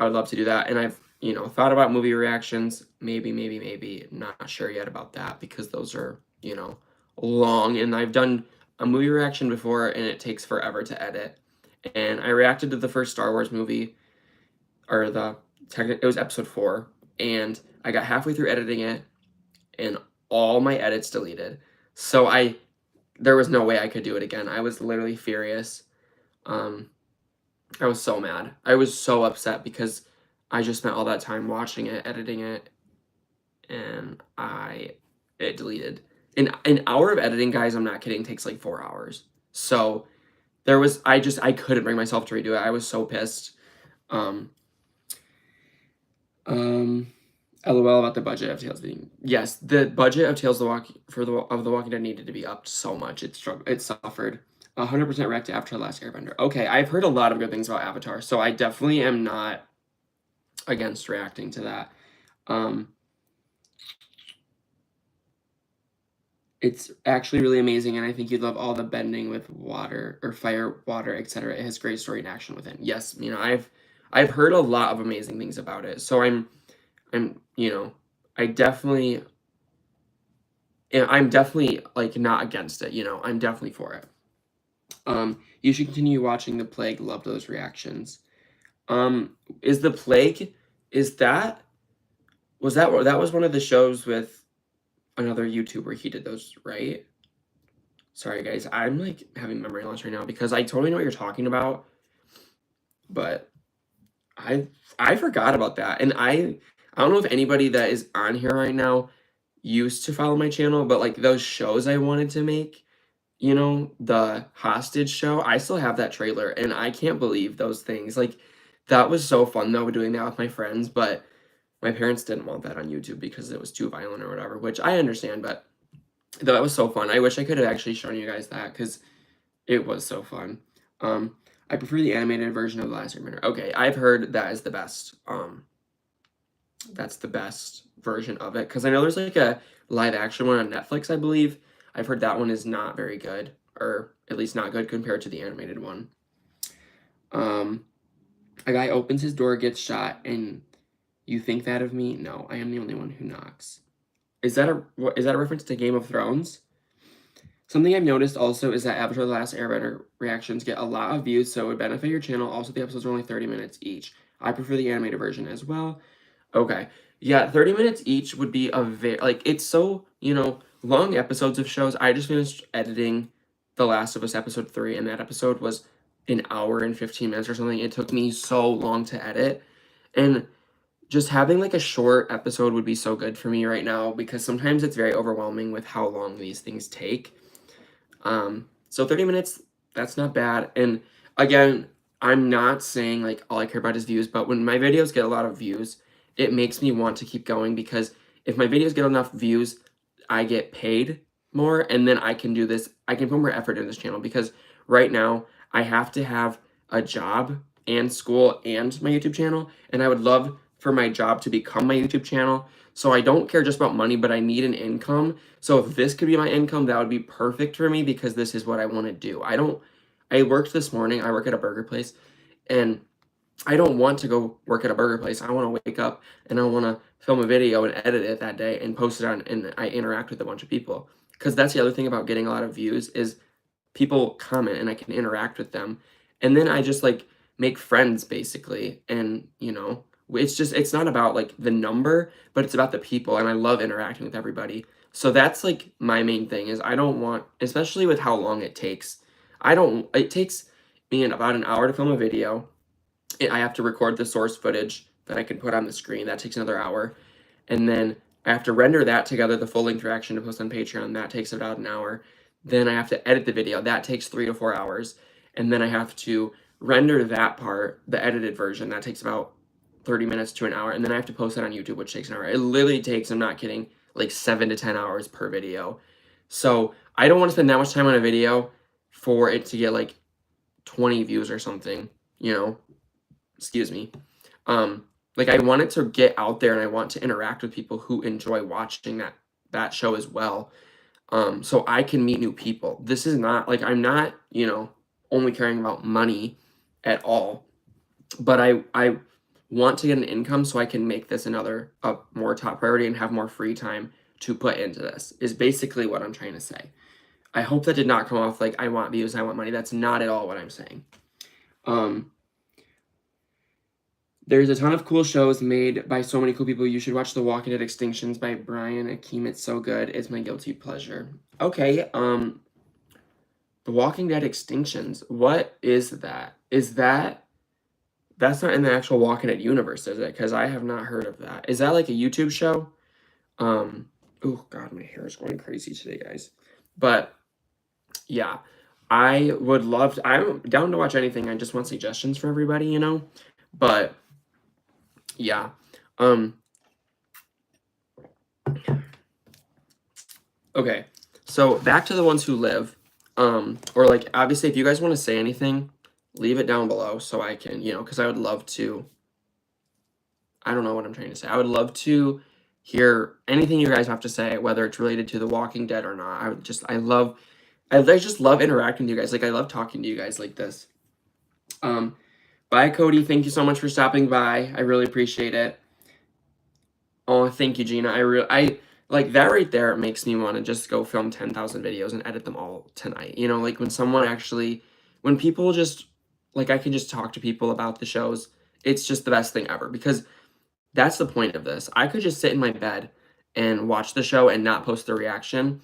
would love to do that. And I've, you know, thought about movie reactions. Maybe. Not sure yet about that because those are, you know, long. And I've done a movie reaction before and it takes forever to edit. And I reacted to the first Star Wars movie, or it was episode 4. And I got halfway through editing it and all my edits deleted. So there was no way I could do it again. I was literally furious. I was so mad. I was so upset because I just spent all that time watching it, editing it, and it deleted. An hour of editing, guys, I'm not kidding, takes like 4 hours. So I couldn't bring myself to redo it. I was so pissed. LOL about the budget of Tales being, yes, the budget of Tales of the Walking Dead needed to be upped so much. It suffered. 100% react to Avatar: The Last Airbender. Okay, I've heard a lot of good things about Avatar, so I definitely am not against reacting to that. It's actually really amazing, and I think you'd love all the bending with water or fire, water, etc. It has great story and action within. Yes, you know, I've heard a lot of amazing things about it, so I'm you know, I'm definitely like not against it. You know, I'm definitely for it. You should continue watching The Plague. Love those reactions. Is The Plague, that was one of the shows with another YouTuber? He did those, right? Sorry guys, I'm like having memory loss right now because I totally know what you're talking about, but I forgot about that. And I don't know if anybody that is on here right now used to follow my channel, but like those shows I wanted to make, you know, the hostage show, I still have that trailer and I can't believe those things. Like that was so fun though, doing that with my friends, but my parents didn't want that on YouTube because it was too violent or whatever, which I understand, but that was so fun. I wish I could have actually shown you guys that because it was so fun. I prefer the animated version of The Last Airbender. Okay, I've heard that is the best. That's the best version of it because I know there's like a live action one on Netflix, I believe. I've heard that one is not very good, or at least not good compared to the animated one. A guy opens his door, gets shot, and you think that of me? No, I am the only one who knocks. Is that a reference to Game of Thrones? Something I've noticed also is that Avatar: The Last Airbender reactions get a lot of views, so it would benefit your channel. Also, the episodes are only 30 minutes each. I prefer the animated version as well. Okay. Yeah, 30 minutes each would be a like, it's so, you know, long episodes of shows. I just finished editing The Last of Us episode 3, and that episode was an hour and 15 minutes or something. It took me so long to edit. And just having like a short episode would be so good for me right now because sometimes it's very overwhelming with how long these things take. So 30 minutes, that's not bad. And again, I'm not saying like all I care about is views, but when my videos get a lot of views, it makes me want to keep going because if my videos get enough views, I get paid more, and then I can do this. I can put more effort in this channel because right now I have to have a job and school and my YouTube channel, and I would love for my job to become my YouTube channel. So I don't care just about money, but I need an income. So if this could be my income, that would be perfect for me because this is what I want to do. I worked this morning. I work at a burger place, and I don't want to go work at a burger place. I want to wake up and I want to film a video and edit it that day and post it on, and I interact with a bunch of people. Because that's the other thing about getting a lot of views is people comment and I can interact with them. And then I just like make friends basically. And, it's not about like the number, but it's about the people. And I love interacting with everybody. So that's like my main thing is I don't want, especially with how long it takes. It takes me about an hour to film a video. I have to record the source footage that I can put on the screen. That takes another hour. And then I have to render that together, the full length reaction to post on Patreon. That takes about an hour. Then I have to edit the video. That takes 3 to 4 hours. And then I have to render that part, the edited version. That takes about 30 minutes to an hour. And then I have to post it on YouTube, which takes an hour. It literally takes, I'm not kidding, like 7 to 10 hours per video. So I don't want to spend that much time on a video for it to get like 20 views or something, excuse me. Like I want it to get out there and I want to interact with people who enjoy watching that show as well. So I can meet new people. This is not like, I'm not, only caring about money at all, but I want to get an income so I can make this a more top priority and have more free time to put into this is basically what I'm trying to say. I hope that did not come off like I want views, I want money. That's not at all what I'm saying. There's a ton of cool shows made by so many cool people. You should watch The Walking Dead Extinctions by Brian Akeem. It's so good. It's my guilty pleasure. Okay, The Walking Dead Extinctions. What is that? That's not in the actual Walking Dead universe, is it? Because I have not heard of that. Is that like a YouTube show? Oh God, my hair is going crazy today, guys. But yeah, I would love to, I'm down to watch anything. I just want suggestions for everybody, But yeah. Okay. So back to the ones who live. Or like obviously if you guys want to say anything, leave it down below so I can, because I would love to. I don't know what I'm trying to say. I would love to hear anything you guys have to say, whether it's related to The Walking Dead or not. I just love interacting with you guys. Like I love talking to you guys like this. Bye, Cody. Thank you so much for stopping by. I really appreciate it. Oh, thank you, Gina. I like that right there. It makes me want to just go film 10,000 videos and edit them all tonight. Like when people just, like I can just talk to people about the shows. It's just the best thing ever because that's the point of this. I could just sit in my bed and watch the show and not post the reaction,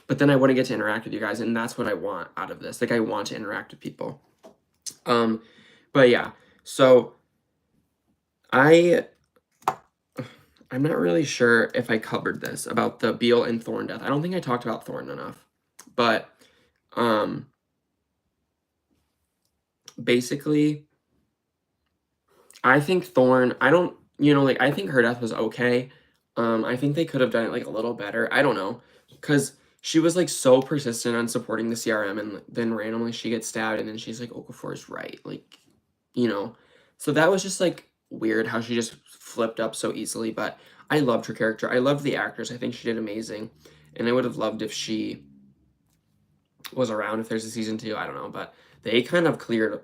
but then I wouldn't get to interact with you guys, and that's what I want out of this. Like I want to interact with people. But yeah, so I'm not really sure if I covered this about the Beale and Thorne death. I don't think I talked about Thorne enough, but basically, I think Thorne, I think her death was okay. I think they could have done it like a little better. I don't know, because she was like so persistent on supporting the CRM, and then randomly she gets stabbed, and then she's like, Okafor is right, like, So that was just like weird how she just flipped up so easily, but I loved her character. I loved the actress. I think she did amazing, and I would have loved if she was around if there's a season 2. I don't know, but they kind of cleared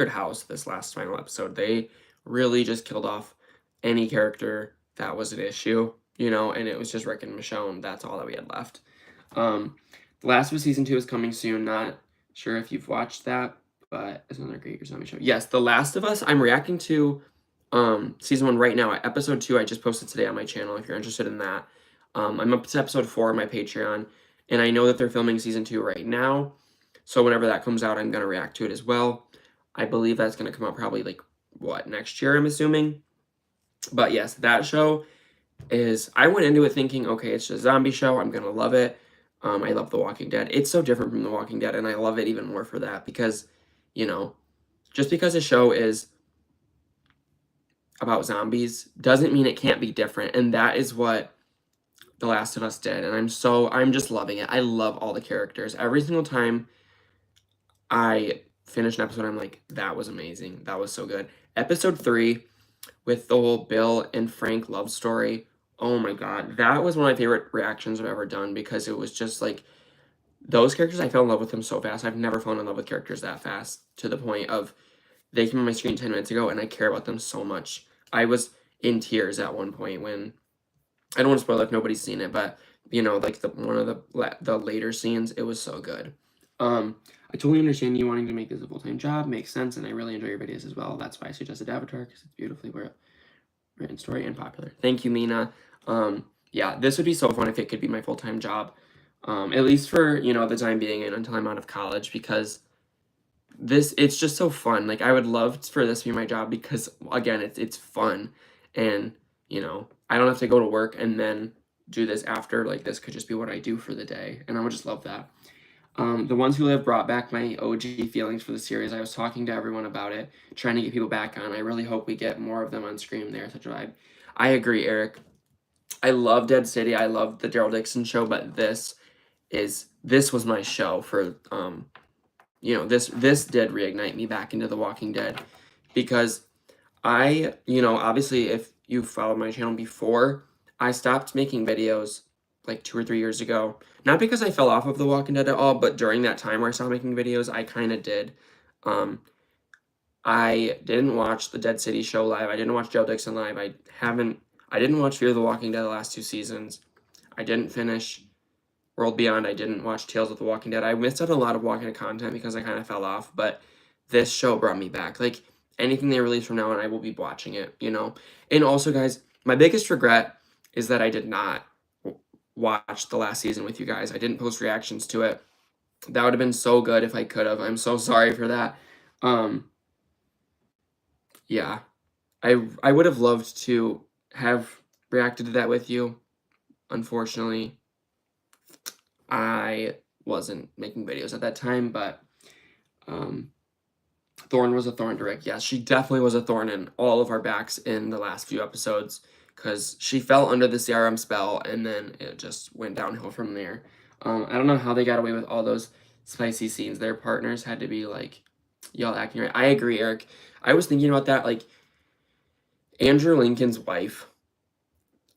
house this last final episode. They really just killed off any character that was an issue, and it was just Rick and Michonne. That's all that we had left. The Last of Us season 2 is coming soon. Not sure if you've watched that, but it's another great zombie show. Yes, The Last of Us. I'm reacting to season 1 right now. Episode 2 I just posted today on my channel if you're interested in that. I'm up to episode 4 on my Patreon, and I know that they're filming season 2 right now. So whenever that comes out, I'm going to react to it as well. I believe that's going to come out probably like, next year, I'm assuming. But yes, that show I went into it thinking, okay, it's just a zombie show. I'm going to love it. I love The Walking Dead. It's so different from The Walking Dead, and I love it even more for that because, just because a show is about zombies doesn't mean it can't be different. And that is what The Last of Us did. And I'm just loving it. I love all the characters. Every single time I finish an episode, I'm like, that was amazing. That was so good. Episode 3, with the whole Bill and Frank love story. Oh my god, that was one of my favorite reactions I've ever done because it was just like those characters. I fell in love with them so fast. I've never fallen in love with characters that fast to the point of they came on my screen 10 minutes ago and I care about them so much. I was in tears at one point when I don't want to spoil it if nobody's seen it, but like one of the later scenes, it was so good. I totally understand you wanting to make this a full-time job. Makes sense, and I really enjoy your videos as well. That's why I suggested Avatar, because it's beautifully written story and popular. Thank you, Mina. Yeah, this would be so fun if it could be my full-time job. At least for, the time being and until I'm out of college, because it's just so fun. Like, I would love for this to be my job because, again, it's fun. And, I don't have to go to work and then do this after. Like, this could just be what I do for the day. And I would just love that. The Ones Who Live brought back my OG feelings for the series. I was talking to everyone about it, trying to get people back on. I really hope we get more of them on screen. They're such a vibe. I agree, Eric. I love Dead City. I love the Daryl Dixon show, but this was my show for this did reignite me back into The Walking Dead because I, obviously if you followed my channel before, I stopped making videos like 2 or 3 years ago. Not because I fell off of The Walking Dead at all, but during that time where I stopped making videos, I kind of did. I didn't watch the Dead City show live. I didn't watch Joe Dixon live. I didn't watch Fear the Walking Dead the last 2 seasons. I didn't finish World Beyond. I didn't watch Tales of the Walking Dead. I missed out on a lot of Walking Dead content because I kind of fell off, but this show brought me back. Like, anything they release from now on, I will be watching it, And also, guys, my biggest regret is that I did not watch the last season with you guys. I didn't post reactions to it. That would have been so good if I could have. I'm so sorry for that. Yeah. I would have loved to have reacted to that with you. Unfortunately, I wasn't making videos at that time, but Thorn was a thorn to Rick. Yes, she definitely was a thorn in all of our backs in the last few episodes because she fell under the CRM spell and then it just went downhill from there. I don't know how they got away with all those spicy scenes. Their partners had to be like, y'all acting right. I agree, Eric. I was thinking about that, like, Andrew Lincoln's wife.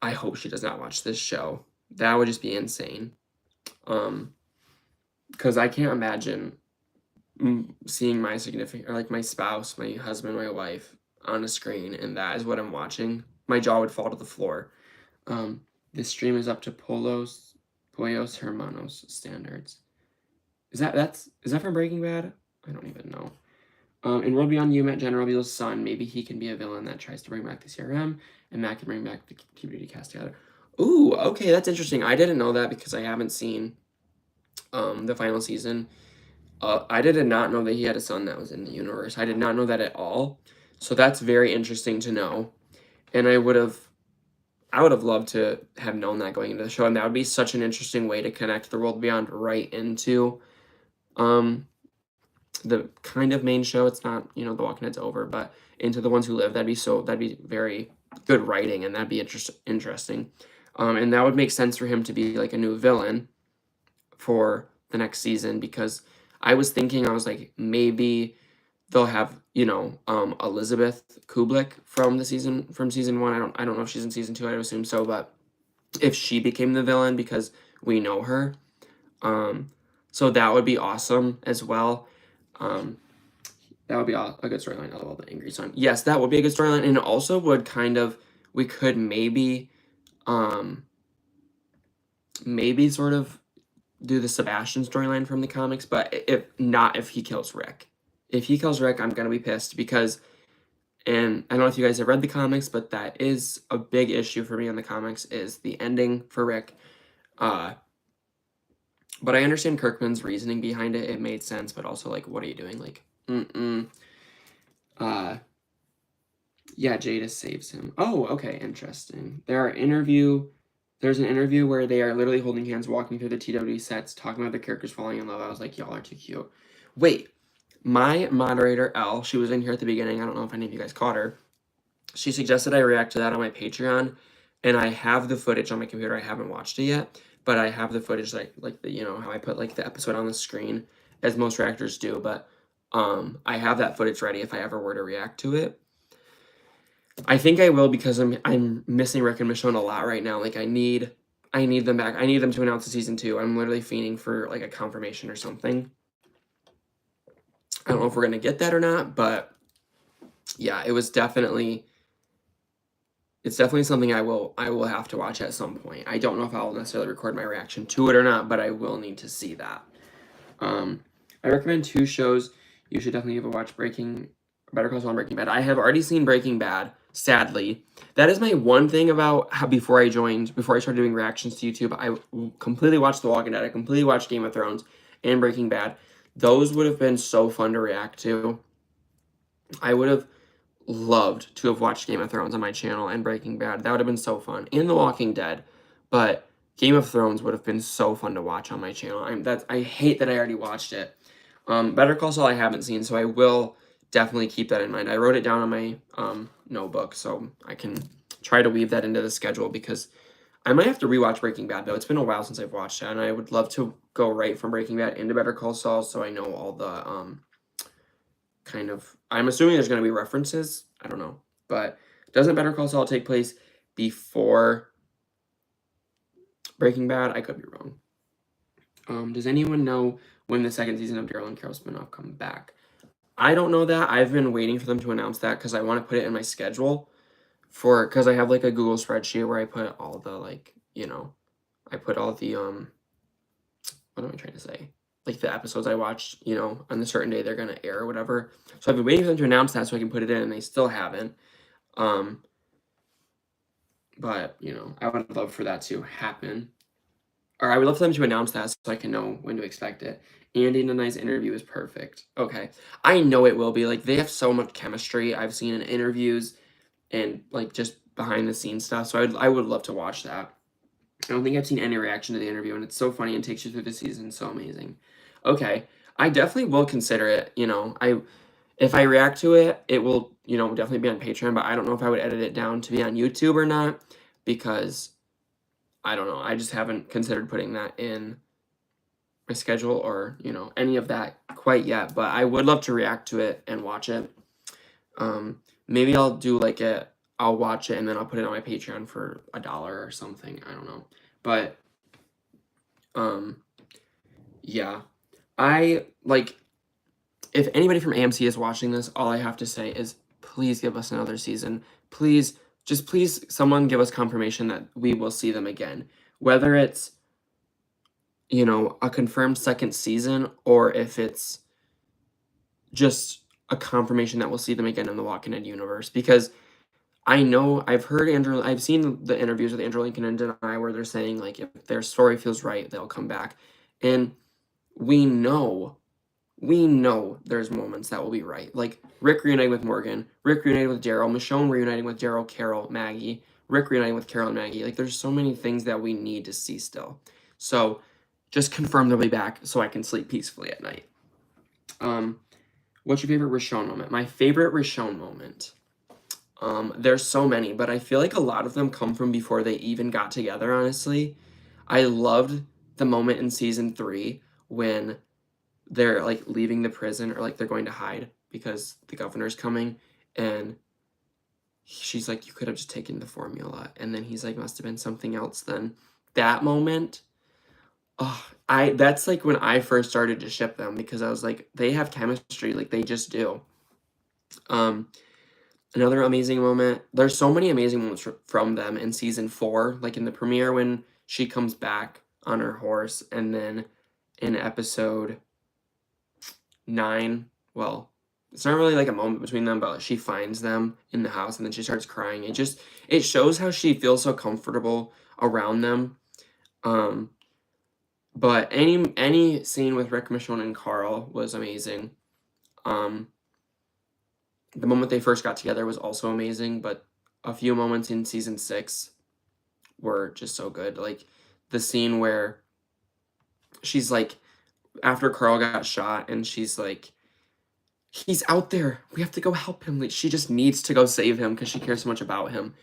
I hope she does not watch this show. That would just be insane. Because I can't imagine seeing my significant, or like my spouse, my husband, my wife on a screen, and that is what I'm watching. My jaw would fall to the floor. This stream is up to Pollos Hermanos standards. Is that from Breaking Bad? I don't even know. In World Beyond, you met General Beale's son. Maybe he can be a villain that tries to bring back the CRM, and Matt can bring back the community cast together. Ooh, okay, that's interesting. I didn't know that because I haven't seen the final season. I did not know that he had a son that was in the universe. I did not know that at all. So that's very interesting to know. And I would have loved to have known that going into the show, and that would be such an interesting way to connect the World Beyond right into the kind of main show. It's not, The Walking Dead's over, but into The Ones Who Live. That'd be very good writing, and that'd be interesting. And that would make sense for him to be like a new villain for the next season, because I was like, maybe they'll have, Elizabeth Kublik from season 1. I don't know if she's in season 2. I would assume so, but if she became the villain because we know her, so that would be awesome as well. That would be a good storyline. I love the angry son. Yes, that would be a good storyline, and it also would we could maybe sort of do the Sebastian storyline from the comics, but if he kills Rick. If he kills Rick, I'm gonna be pissed because, and I don't know if you guys have read the comics, but that is a big issue for me in the comics, is the ending for Rick. But I understand Kirkman's reasoning behind it. It made sense, but also, like, what are you doing? Like, yeah, Jada saves him. Oh, okay, interesting. There's an interview where they are literally holding hands, walking through the TW sets, talking about the characters falling in love. I was like, y'all are too cute. Wait, my moderator, Elle, she was in here at the beginning. I don't know if any of you guys caught her. She suggested I react to that on my Patreon, and I have the footage on my computer. I haven't watched it yet, but I have the footage, like the, how I put like the episode on the screen, as most reactors do. But I have that footage ready if I ever were to react to it. I think I will because I'm missing Rick and Michonne a lot right now. Like I need them back. I need them to announce a season 2. I'm literally fiending for like a confirmation or something. I don't know if we're gonna get that or not, but yeah, it's definitely something I will have to watch at some point. I don't know if I'll necessarily record my reaction to it or not, but I will need to see that. I recommend 2 shows you should definitely give a watch: Better Call Saul and Breaking Bad. I have already seen Breaking Bad, sadly. That is my one thing about how before I started doing reactions to YouTube, I completely watched The Walking Dead, I completely watched Game of Thrones and Breaking Bad. Those would have been so fun to react to. I would have loved to have watched Game of Thrones on my channel and Breaking Bad. That would have been so fun. And The Walking Dead. But Game of Thrones would have been so fun to watch on my channel. I hate that I already watched it. Better Call Saul I haven't seen, so I will definitely keep that in mind. I wrote it down on my notebook, so I can try to weave that into the schedule, because I might have to rewatch Breaking Bad, though. It's been a while since I've watched it, and I would love to go right from Breaking Bad into Better Call Saul, so I know all the kind of... I'm assuming there's going to be references. I don't know. But doesn't Better Call Saul take place before Breaking Bad? I could be wrong. Does anyone know when the second season of Daryl and Carol spinoff come back? I don't know that. I've been waiting for them to announce that because I want to put it in my schedule because I have like a Google spreadsheet where I put all the I put all the what am I trying to say? Like the episodes I watched, on the certain day they're gonna air or whatever. So I've been waiting for them to announce that so I can put it in, and they still haven't. But I would love for that to happen. Or I would love for them to announce that so I can know when to expect it. Andy and a nice interview is perfect. Okay. I know it will be. Like, they have so much chemistry I've seen in interviews and, like, just behind the scenes stuff. So I would love to watch that. I don't think I've seen any reaction to the interview, and it's so funny and takes you through the season. So amazing. Okay. I definitely will consider it. If I react to it, it will, definitely be on Patreon, but I don't know if I would edit it down to be on YouTube or not, because I don't know. I just haven't considered putting that in my schedule or, any of that quite yet, but I would love to react to it and watch it. Maybe I'll do I'll watch it and then I'll put it on my Patreon for $1 or something. I don't know. But, yeah. If anybody from AMC is watching this, all I have to say is please give us another season. Please, just please, someone give us confirmation that we will see them again. Whether it's, a confirmed second season, or if it's just a confirmation that we'll see them again in the Walking Dead universe. Because I know I've seen the interviews with Andrew Lincoln and Denai where they're saying, like, if their story feels right, they'll come back. And we know there's moments that will be right. Like Rick reuniting with Morgan, Rick reuniting with Daryl, Michonne reuniting with Daryl, Carol, Maggie, Rick reuniting with Carol and Maggie. Like, there's so many things that we need to see still. So just confirm they'll be back so I can sleep peacefully at night. What's your favorite Rishon moment? My favorite Rishon moment. There's so many, but I feel like a lot of them come from before they even got together, honestly. I loved the moment in season 3 when they're like leaving the prison, or like they're going to hide because the governor's coming, and she's like, you could have just taken the formula, and then he's like, must have been something else then. That moment, that's like when I first started to ship them, because I was like, they have chemistry, like they just do. Another amazing moment, there's so many amazing moments from them in season 4, like in the premiere when she comes back on her horse, and then in episode 9, well, it's not really like a moment between them, but she finds them in the house and then she starts crying. It shows how she feels so comfortable around them. But any scene with Rick, Michonne, and Carl was amazing. The moment they first got together was also amazing, but a few moments in season 6 were just so good. Like the scene where she's like, after Carl got shot, and she's like, he's out there, we have to go help him. Like, she just needs to go save him because she cares so much about him.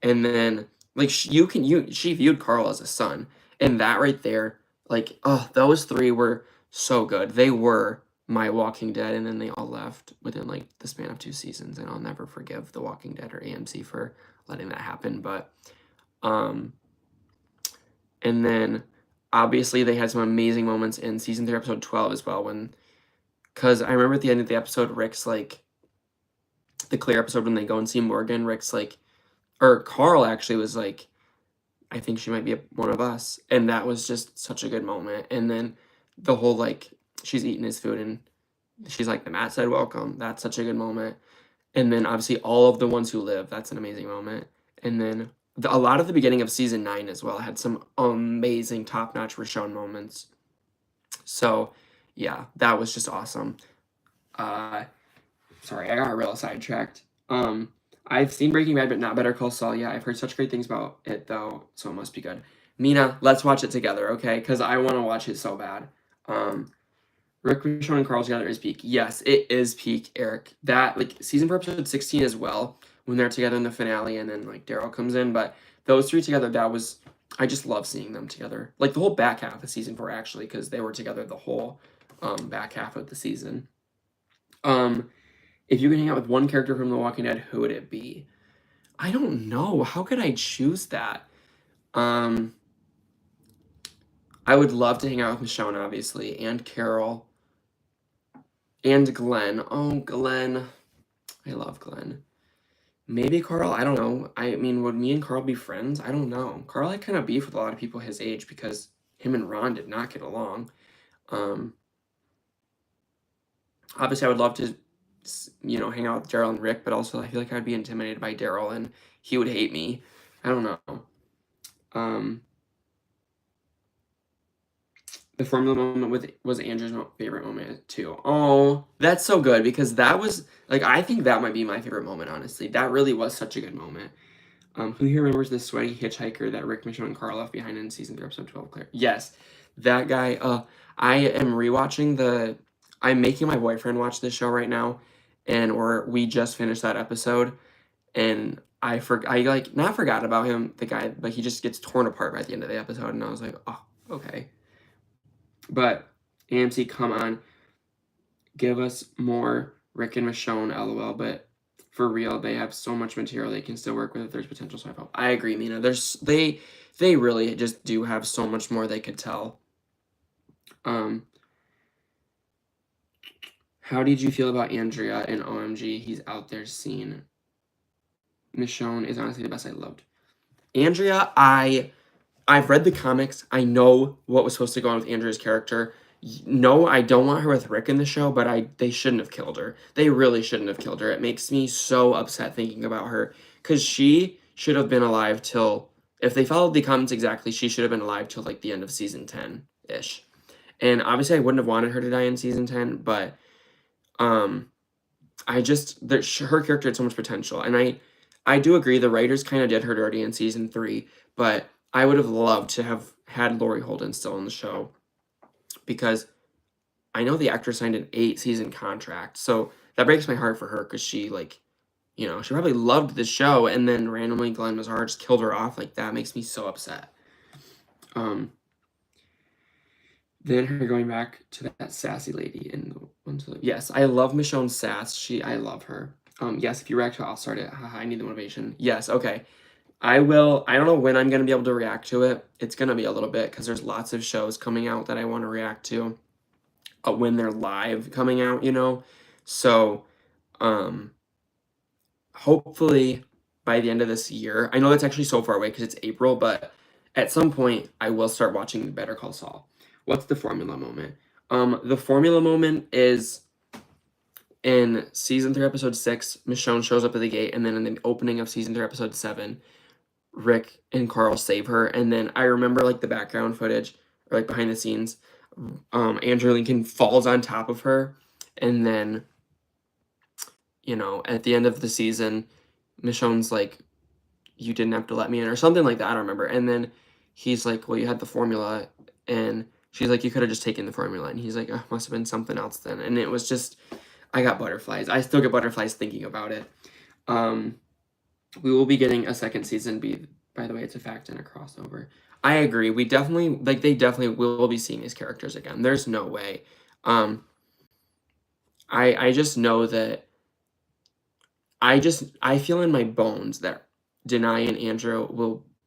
And then, like, she viewed Carl as a son, and that right there, like, those 3 were so good. They were My Walking Dead, and then they all left within like the span of 2 seasons, and I'll never forgive The Walking Dead or AMC for letting that happen. But and then obviously they had some amazing moments in season 3 episode 12 as well, because I remember at the end of the episode, Rick's like, the Claire episode, when they go and see Morgan, Rick's like, or Carl actually was like, I think she might be one of us, and that was just such a good moment. And then the whole like, she's eating his food and she's like, the Matt said welcome, that's such a good moment. And then obviously all of the ones who live, that's an amazing moment. And then a lot of the beginning of season 9 as well had some amazing top-notch Michonne moments. So yeah, that was just awesome. Sorry, I got real sidetracked. I've seen Breaking Bad, but not Better Call Saul yet. I've heard such great things about it, though, so it must be good. Mina, let's watch it together, okay? Because I want to watch it so bad. Rick, Michonne, and Carl together is peak. Yes, it is peak, Eric. That, like, season 4, episode 16 as well, when they're together in the finale, and then, like, Daryl comes in. But those three together, that was... I just love seeing them together. Like, the whole back half of season 4, actually, because they were together the whole back half of the season. If you could hang out with one character from The Walking Dead, who would it be? I don't know. How could I choose that? I would love to hang out with Michonne, obviously, and Carol, and Glenn. Oh, Glenn. I love Glenn. Maybe Carl? I don't know. I mean, would me and Carl be friends? I don't know. Carl had kind of beef with a lot of people his age because him and Ron did not get along. Obviously, I would love to, you know, hang out with Daryl and Rick, but also I feel like I'd be intimidated by Daryl and he would hate me. I don't know. The formula moment was Andrew's favorite moment too. Oh, that's so good, because that was like, I think that might be my favorite moment, honestly. That really was such a good moment. Who here remembers the sweaty hitchhiker that Rick, Michonne, and Carl left behind in season 3, episode 12, Claire? Yes, that guy. I am rewatching I'm making my boyfriend watch this show right now, and we just finished that episode, and I like not forgot about him, the guy, but he just gets torn apart by the end of the episode, and I was like, oh, okay. But AMC, come on, give us more Rick and Michonne, LOL. But for real, they have so much material they can still work with if there's potential. So I hope. I agree, Mina. They really just do have so much more they could tell. How did you feel about Andrea and OMG? He's out there seen. Michonne is honestly the best I loved. Andrea, I've read the comics. I know what was supposed to go on with Andrea's character. No, I don't want her with Rick in the show, but they shouldn't have killed her. They really shouldn't have killed her. It makes me so upset thinking about her, because she should have been alive till, if they followed the comics exactly, she should have been alive till like the end of season 10-ish. And obviously I wouldn't have wanted her to die in season 10, but her character had so much potential. And I do agree the writers kind of did her dirty in season 3, but I would have loved to have had Laurie Holden still in the show, because I know the actor signed an 8-season contract. So that breaks my heart for her, because she, like, you know, she probably loved the show, and then randomly Glenn Mazar just killed her off. Like, that makes me so upset. Then her going back to that sassy lady in the one to the... Yes, I love Michonne's sass. I love her. Yes, if you react to it, I'll start it. Haha, I need the motivation. Yes, okay. I will. I don't know when I'm going to be able to react to it. It's going to be a little bit, because there's lots of shows coming out that I want to react to when they're live coming out, you know? So, hopefully by the end of this year, I know that's actually so far away because it's April, but at some point I will start watching Better Call Saul. What's the formula moment? The formula moment is in season 3, episode 6, Michonne shows up at the gate, and then in the opening of season 3, episode 7, Rick and Carl save her. And then I remember like the background footage, or like behind the scenes, Andrew Lincoln falls on top of her, and then, you know, at the end of the season, Michonne's like, you didn't have to let me in, or something like that, I don't remember. And then he's like, well, you had the formula, and she's like, you could have just taken the formula. And he's like, oh, must have been something else then. And it was just, I got butterflies. I still get butterflies thinking about it. We will be getting a second season. By the way, it's a fact and a crossover. I agree. They definitely will be seeing these characters again. There's no way. I just know that I feel in my bones that Denai and Andrew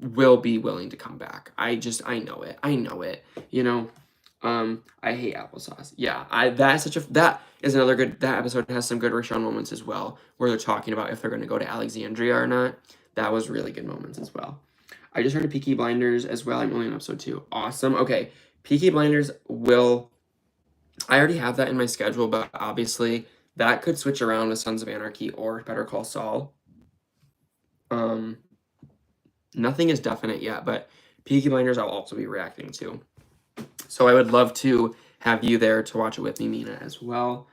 will be willing to come back. I know it. I know it. You know. I hate applesauce. Yeah, that is another good. That episode has some good Rashawn moments as well, where they're talking about if they're going to go to Alexandria or not. That was really good moments as well. I just started Peaky Blinders as well. I'm only on episode 2. Awesome. Okay, Peaky Blinders will. I already have that in my schedule, but obviously that could switch around with Sons of Anarchy or Better Call Saul. Nothing is definite yet, but Peaky Blinders I'll also be reacting to. So I would love to have you there to watch it with me, Mina, as well.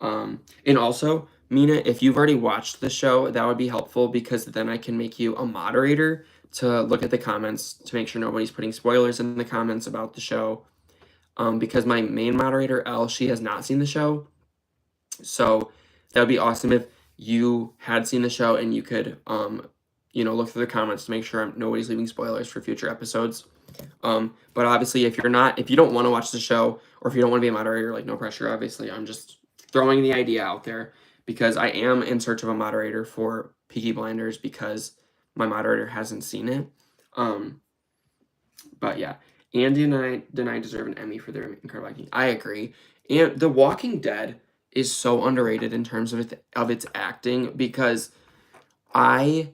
And also, Mina, if you've already watched the show, that would be helpful because then I can make you a moderator to look at the comments to make sure nobody's putting spoilers in the comments about the show. Because my main moderator, Elle, she has not seen the show. So that would be awesome if you had seen the show and you could, look through the comments to make sure nobody's leaving spoilers for future episodes. But obviously, if you don't want to watch the show or if you don't want to be a moderator, like, no pressure. Obviously, I'm just throwing the idea out there because I am in search of a moderator for Peaky Blinders because my moderator hasn't seen it. But yeah, Andy and I deserve an Emmy for their incredible acting. I agree. And The Walking Dead is so underrated in terms of its acting because I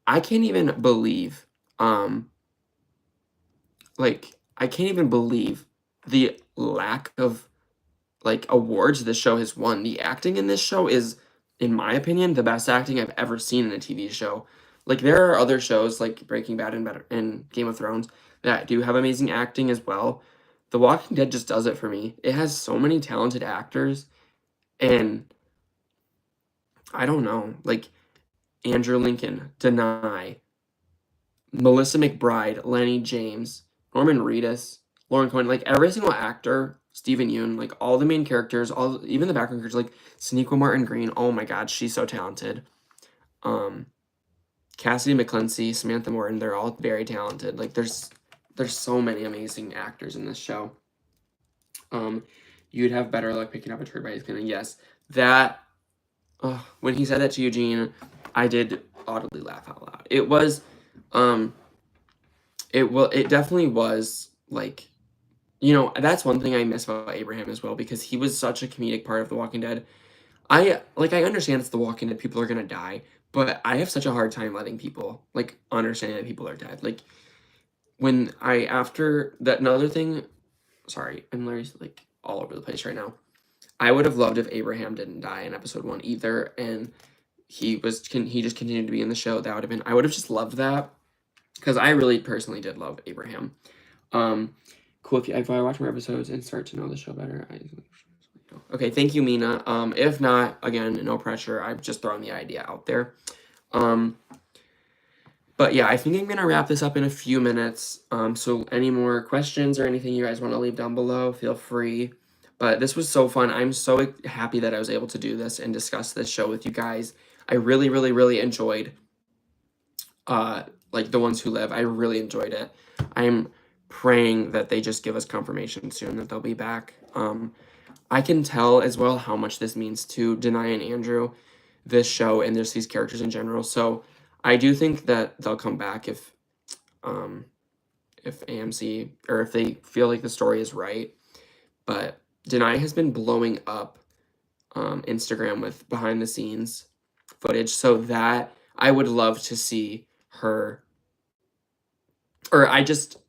can't even believe I can't even believe the lack of awards this show has won. The acting in this show is, in my opinion, the best acting I've ever seen in a TV show. Like, there are other shows like Breaking Bad and Game of Thrones that do have amazing acting as well. The Walking Dead just does it for me. It has so many talented actors, and I don't know, like Andrew Lincoln, Denai, Melissa McBride, Lenny James, Norman Reedus, Lauren Cohen, like every single actor, Stephen Yeun, like all the main characters, even the background characters, like Sonequa Martin Green. Oh my God, she's so talented. Cassidy McClincy, Samantha Morton, they're all very talented. Like there's so many amazing actors in this show. You'd have better luck picking up a turd by his skin. Yes, that. When he said that to Eugene, I did audibly laugh out loud. It was, it definitely was like, that's one thing I miss about Abraham as well because he was such a comedic part of The Walking Dead. I understand it's The Walking Dead, people are gonna die, but I have such a hard time letting people understanding that people are dead. Like when after that another thing, sorry, I'm literally all over the place right now. I would have loved if Abraham didn't die in episode 1 either, and he just continued to be in the show. That would have been, I would have just loved that because I really personally did love Abraham. Cool if I watch more episodes and start to know the show better. Okay, thank you, Mina. If not, again, no pressure. I've just thrown the idea out there. But yeah, I think I'm gonna wrap this up in a few minutes. So any more questions or anything you guys want to leave down below, feel free. But this was so fun. I'm so happy that I was able to do this and discuss this show with you guys. I really, really, really enjoyed The Ones Who Live. I really enjoyed it. I'm praying that they just give us confirmation soon that they'll be back. I can tell as well how much this means to Denai and Andrew, this show, and just these characters in general. So I do think that they'll come back if AMC or if they feel like the story is right. But Denai has been blowing up Instagram with behind the scenes footage, so that I would love to see her. Or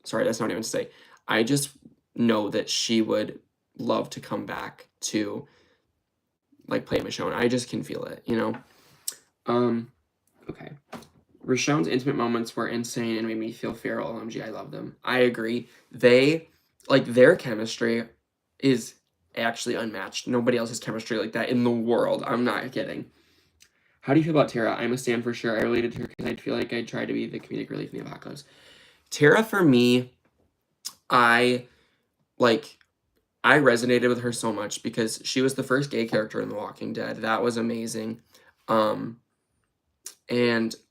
sorry, that's not even to say. I just know that she would love to come back to play Michonne. I just can feel it, Okay. Michonne's intimate moments were insane and made me feel feral. OMG, I love them. I agree. They their chemistry is actually unmatched. Nobody else has chemistry like that in the world. I'm not kidding. How do you feel about Tara? I'm a stan for sure. I related to her because I feel like I tried to be the comedic relief in the apocalypse. Tara, for me, I resonated with her so much because she was the first gay character in The Walking Dead. That was amazing. And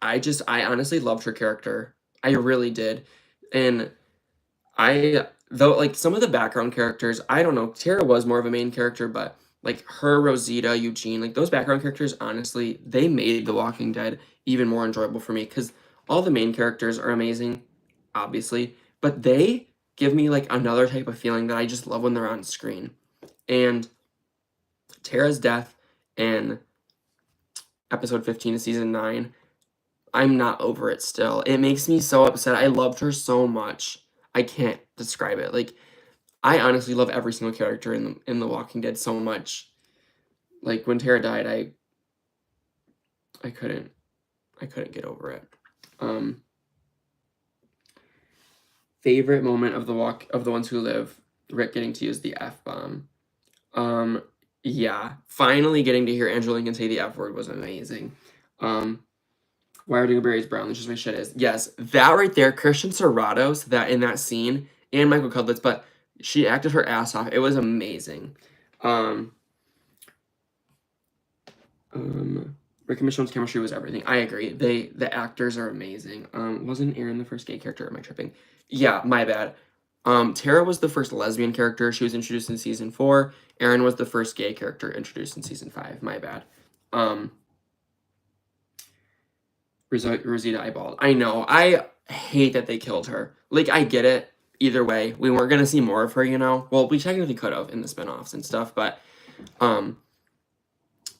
I honestly loved her character. I really did. And though some of the background characters, I don't know, Tara was more of a main character, but like her, Rosita, Eugene, like those background characters, honestly, they made The Walking Dead even more enjoyable for me because all the main characters are amazing, obviously, but they give me like another type of feeling that I just love when they're on screen. And Tara's death in episode 15 of season 9, I'm not over it still. It makes me so upset. I loved her so much. I can't describe it. Like, I honestly love every single character in The Walking Dead so much. Like when Tara died, I couldn't get over it. Favorite moment of The Ones Who Live, Rick getting to use the F-bomb. Yeah, finally getting to hear Andrew Lincoln say the F word was amazing. Why are dingleberries brown? That's just my shit is. Yes, that right there, Christian Serratos, that in that scene, and Michael Cudlitz, but she acted her ass off. It was amazing. Rick and Michonne's chemistry was everything. I agree. The actors are amazing. Wasn't Aaron the first gay character? Am I tripping? Yeah, my bad. Tara was the first lesbian character. She was introduced in season 4. Aaron was the first gay character introduced in season 5. My bad. Rosita eyeballed. I know. I hate that they killed her. Like, I get it. Either way, we weren't gonna see more of her, you know? Well, we technically could have in the spinoffs and stuff, but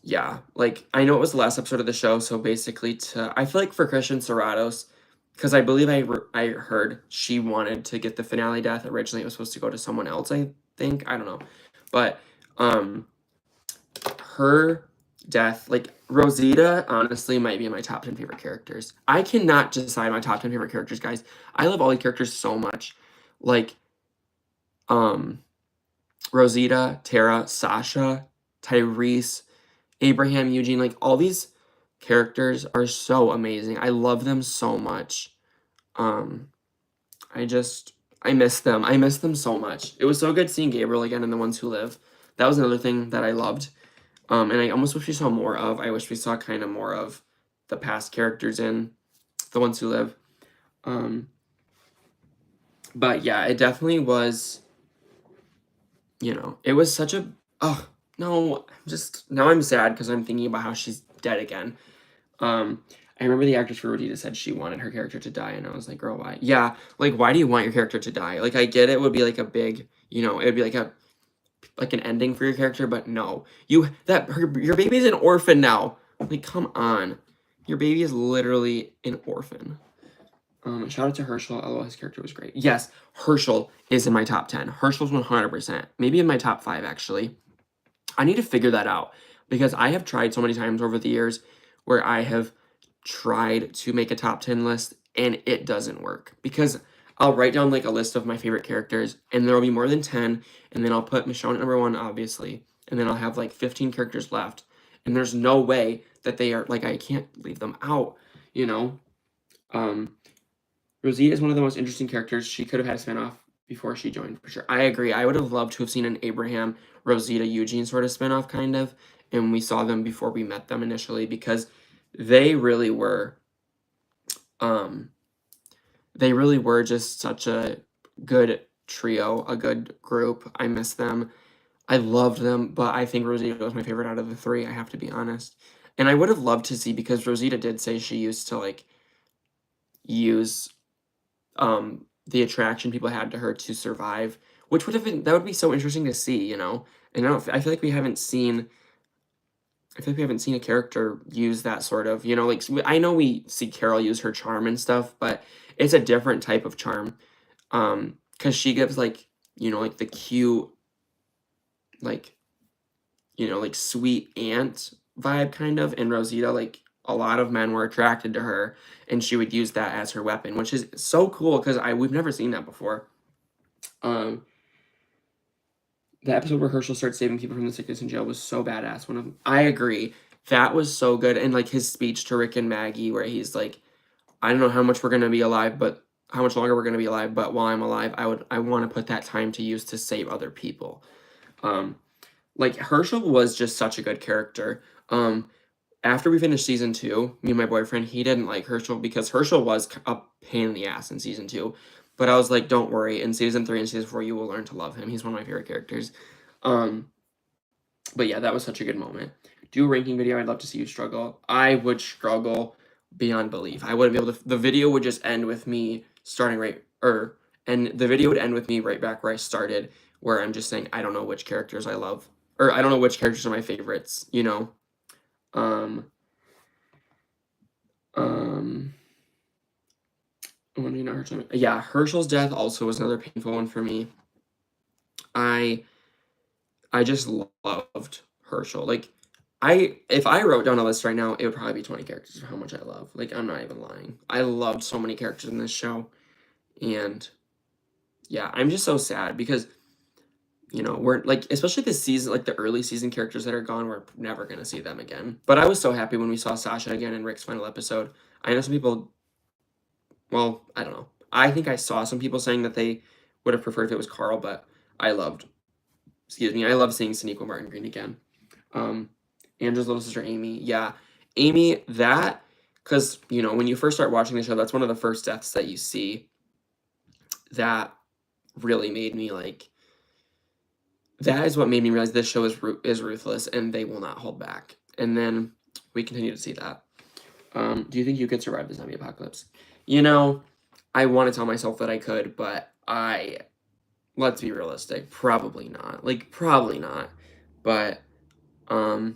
yeah, like, I know it was the last episode of the show, so basically I feel like for Christian Serratos, because I believe I heard she wanted to get the finale death. Originally, it was supposed to go to someone else, I think. I don't know. But, her death, like, Rosita, honestly, might be in my top 10 favorite characters. I cannot decide my top 10 favorite characters, guys. I love all these characters so much. Like, Rosita, Tara, Sasha, Tyrese, Abraham, Eugene, like all these characters are so amazing. I love them so much. I miss them. I miss them so much. It was so good seeing Gabriel again in The Ones Who Live. That was another thing that I loved. And I almost wish we saw more of. I wish we saw kind of more of the past characters in The Ones Who Live. But yeah, it definitely was, you know, it was such a, oh, no, now I'm sad because I'm thinking about how she's dead again. I remember the actress for Rosita said she wanted her character to die, and I was like, girl, why? Yeah, like, why do you want your character to die? Like, I get it would be like a big, you know, it would be like an ending for your character, but no. Your baby's an orphan now. Like, come on. Your baby is literally an orphan. Shout out to Herschel. Although his character was great. Yes, Herschel is in my top 10. Herschel's 100%. Maybe in my top 5, actually. I need to figure that out because I have tried so many times over the years where I have tried to make a top 10 list and it doesn't work because I'll write down like a list of my favorite characters and there will be more than 10 and then I'll put Michonne at number 1, obviously, and then I'll have like 15 characters left and there's no way that they are, like, I can't leave them out, you know? Rosita is one of the most interesting characters. She could have had a spinoff before she joined, for sure. I agree. I would have loved to have seen an Abraham, Rosita, Eugene sort of spinoff, kind of, and we saw them before we met them initially because they really were, just such a good trio, a good group. I miss them. I loved them, but I think Rosita was my favorite out of the 3, I have to be honest. And I would have loved to see, because Rosita did say she used to, like, use the attraction people had to her to survive, which would have been, that would be so interesting to see, you know? And I feel like we haven't seen a character use that sort of, you know, like, I know we see Carol use her charm and stuff, but it's a different type of charm. Because she gives, like, you know, like the cute, like, you know, like sweet aunt vibe kind of, and Rosita, like, a lot of men were attracted to her, and she would use that as her weapon, which is so cool because we've never seen that before. The episode where Herschel starts saving people from the sickness in jail was so badass. I agree. That was so good, and like his speech to Rick and Maggie, where he's like, "I don't know how much we're gonna be alive, but how much longer we're gonna be alive. But while I'm alive, I want to put that time to use to save other people." Like Herschel was just such a good character. After we finished season 2, me and my boyfriend, he didn't like Herschel because Herschel was a pain in the ass in season 2. But I was like, don't worry. In season 3 and season 4, you will learn to love him. He's one of my favorite characters. But But yeah, that was such a good moment. Do a ranking video. I'd love to see you struggle. I would struggle beyond belief. I wouldn't be able to. The video would just end with me starting and the video would end with me right back where I started, where I'm just saying I don't know which characters I love, or I don't know which characters are my favorites. You know. Yeah, Herschel's death also was another painful one for me. I just loved Herschel. Like, if I wrote down a list right now, it would probably be 20 characters of how much I love. Like, I'm not even lying. I loved so many characters in this show. And yeah, I'm just so sad because, you know, we're like, especially this season, like the early season characters that are gone, we're never going to see them again. But I was so happy when we saw Sasha again in Rick's final episode. I know some people, well, I don't know. I think I saw some people saying that they would have preferred if it was Carl, but I love seeing Sonequa Martin Green again. Andrew's little sister, Amy. Yeah. Amy, because, you know, when you first start watching the show, that's one of the first deaths that you see that really made me, like, that is what made me realize this show is ruthless and they will not hold back. And then we continue to see that. Do you think you could survive the zombie apocalypse? You know, I want to tell myself that I could, but let's be realistic. Probably not. Like, probably not. But, I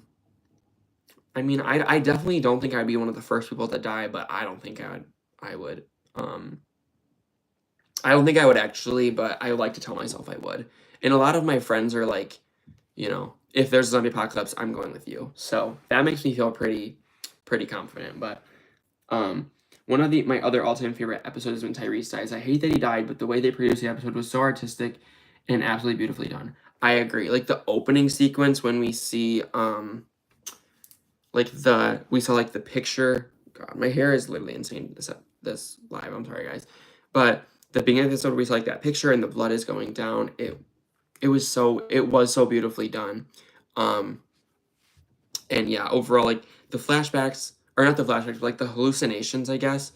mean, I definitely don't think I'd be one of the first people to die, but I don't think I would. I don't think I would actually, but I would like to tell myself I would. And a lot of my friends are like, you know, if there's a zombie apocalypse, I'm going with you. So that makes me feel pretty confident. But one of my other all-time favorite episodes is when Tyrese dies. I hate that he died, but the way they produced the episode was so artistic and absolutely beautifully done. I agree. Like the opening sequence when we see we saw like the picture. God, my hair is literally insane this live. I'm sorry, guys. But the beginning of the episode, we saw like that picture and the blood is going down. It was so beautifully done. And yeah, overall, like the flashbacks, or not the flashbacks, but like the hallucinations, I guess.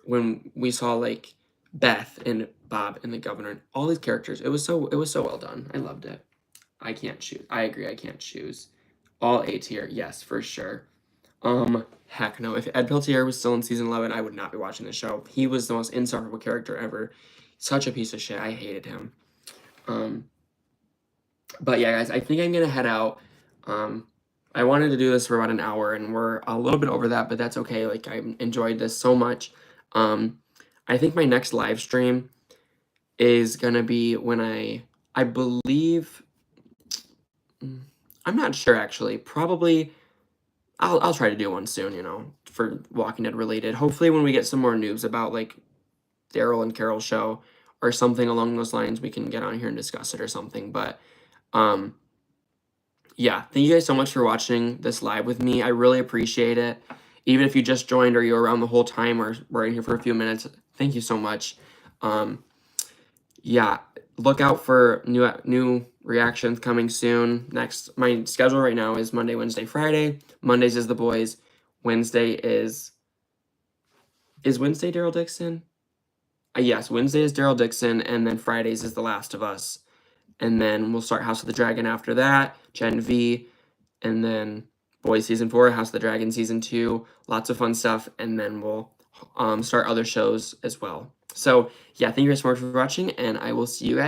When we saw like Beth and Bob and the governor and all these characters, it was so well done. I loved it. I can't choose. I agree. I can't choose. All A tier, yes, for sure. Heck no. If Ed Peltier was still in season 11, I would not be watching the show. He was the most insufferable character ever. Such a piece of shit. I hated him. But yeah, guys, I think I'm gonna head out. I wanted to do this for about an hour, and we're a little bit over that, but that's okay. Like, I enjoyed this so much. I think my next live stream is gonna be when I believe. I'm not sure actually. Probably I'll try to do one soon, you know, for Walking Dead related. Hopefully when we get some more news about like Daryl and Carol's show or something along those lines, we can get on here and discuss it or something. But yeah, thank you guys so much for watching this live with me. I really appreciate it. Even if you just joined or you're around the whole time or were in here for a few minutes, thank you so much. Yeah, look out for new reactions coming soon. Next, my schedule right now is Monday, Wednesday, Friday. Mondays is The Boys. Wednesday is Wednesday Daryl Dixon? Yes, Wednesday is Daryl Dixon, and then Fridays is The Last of Us. And then we'll start House of the Dragon after that, Gen V, and then Boys Season 4, House of the Dragon Season 2, lots of fun stuff, and then we'll start other shows as well. So, yeah, thank you guys so much for watching, and I will see you guys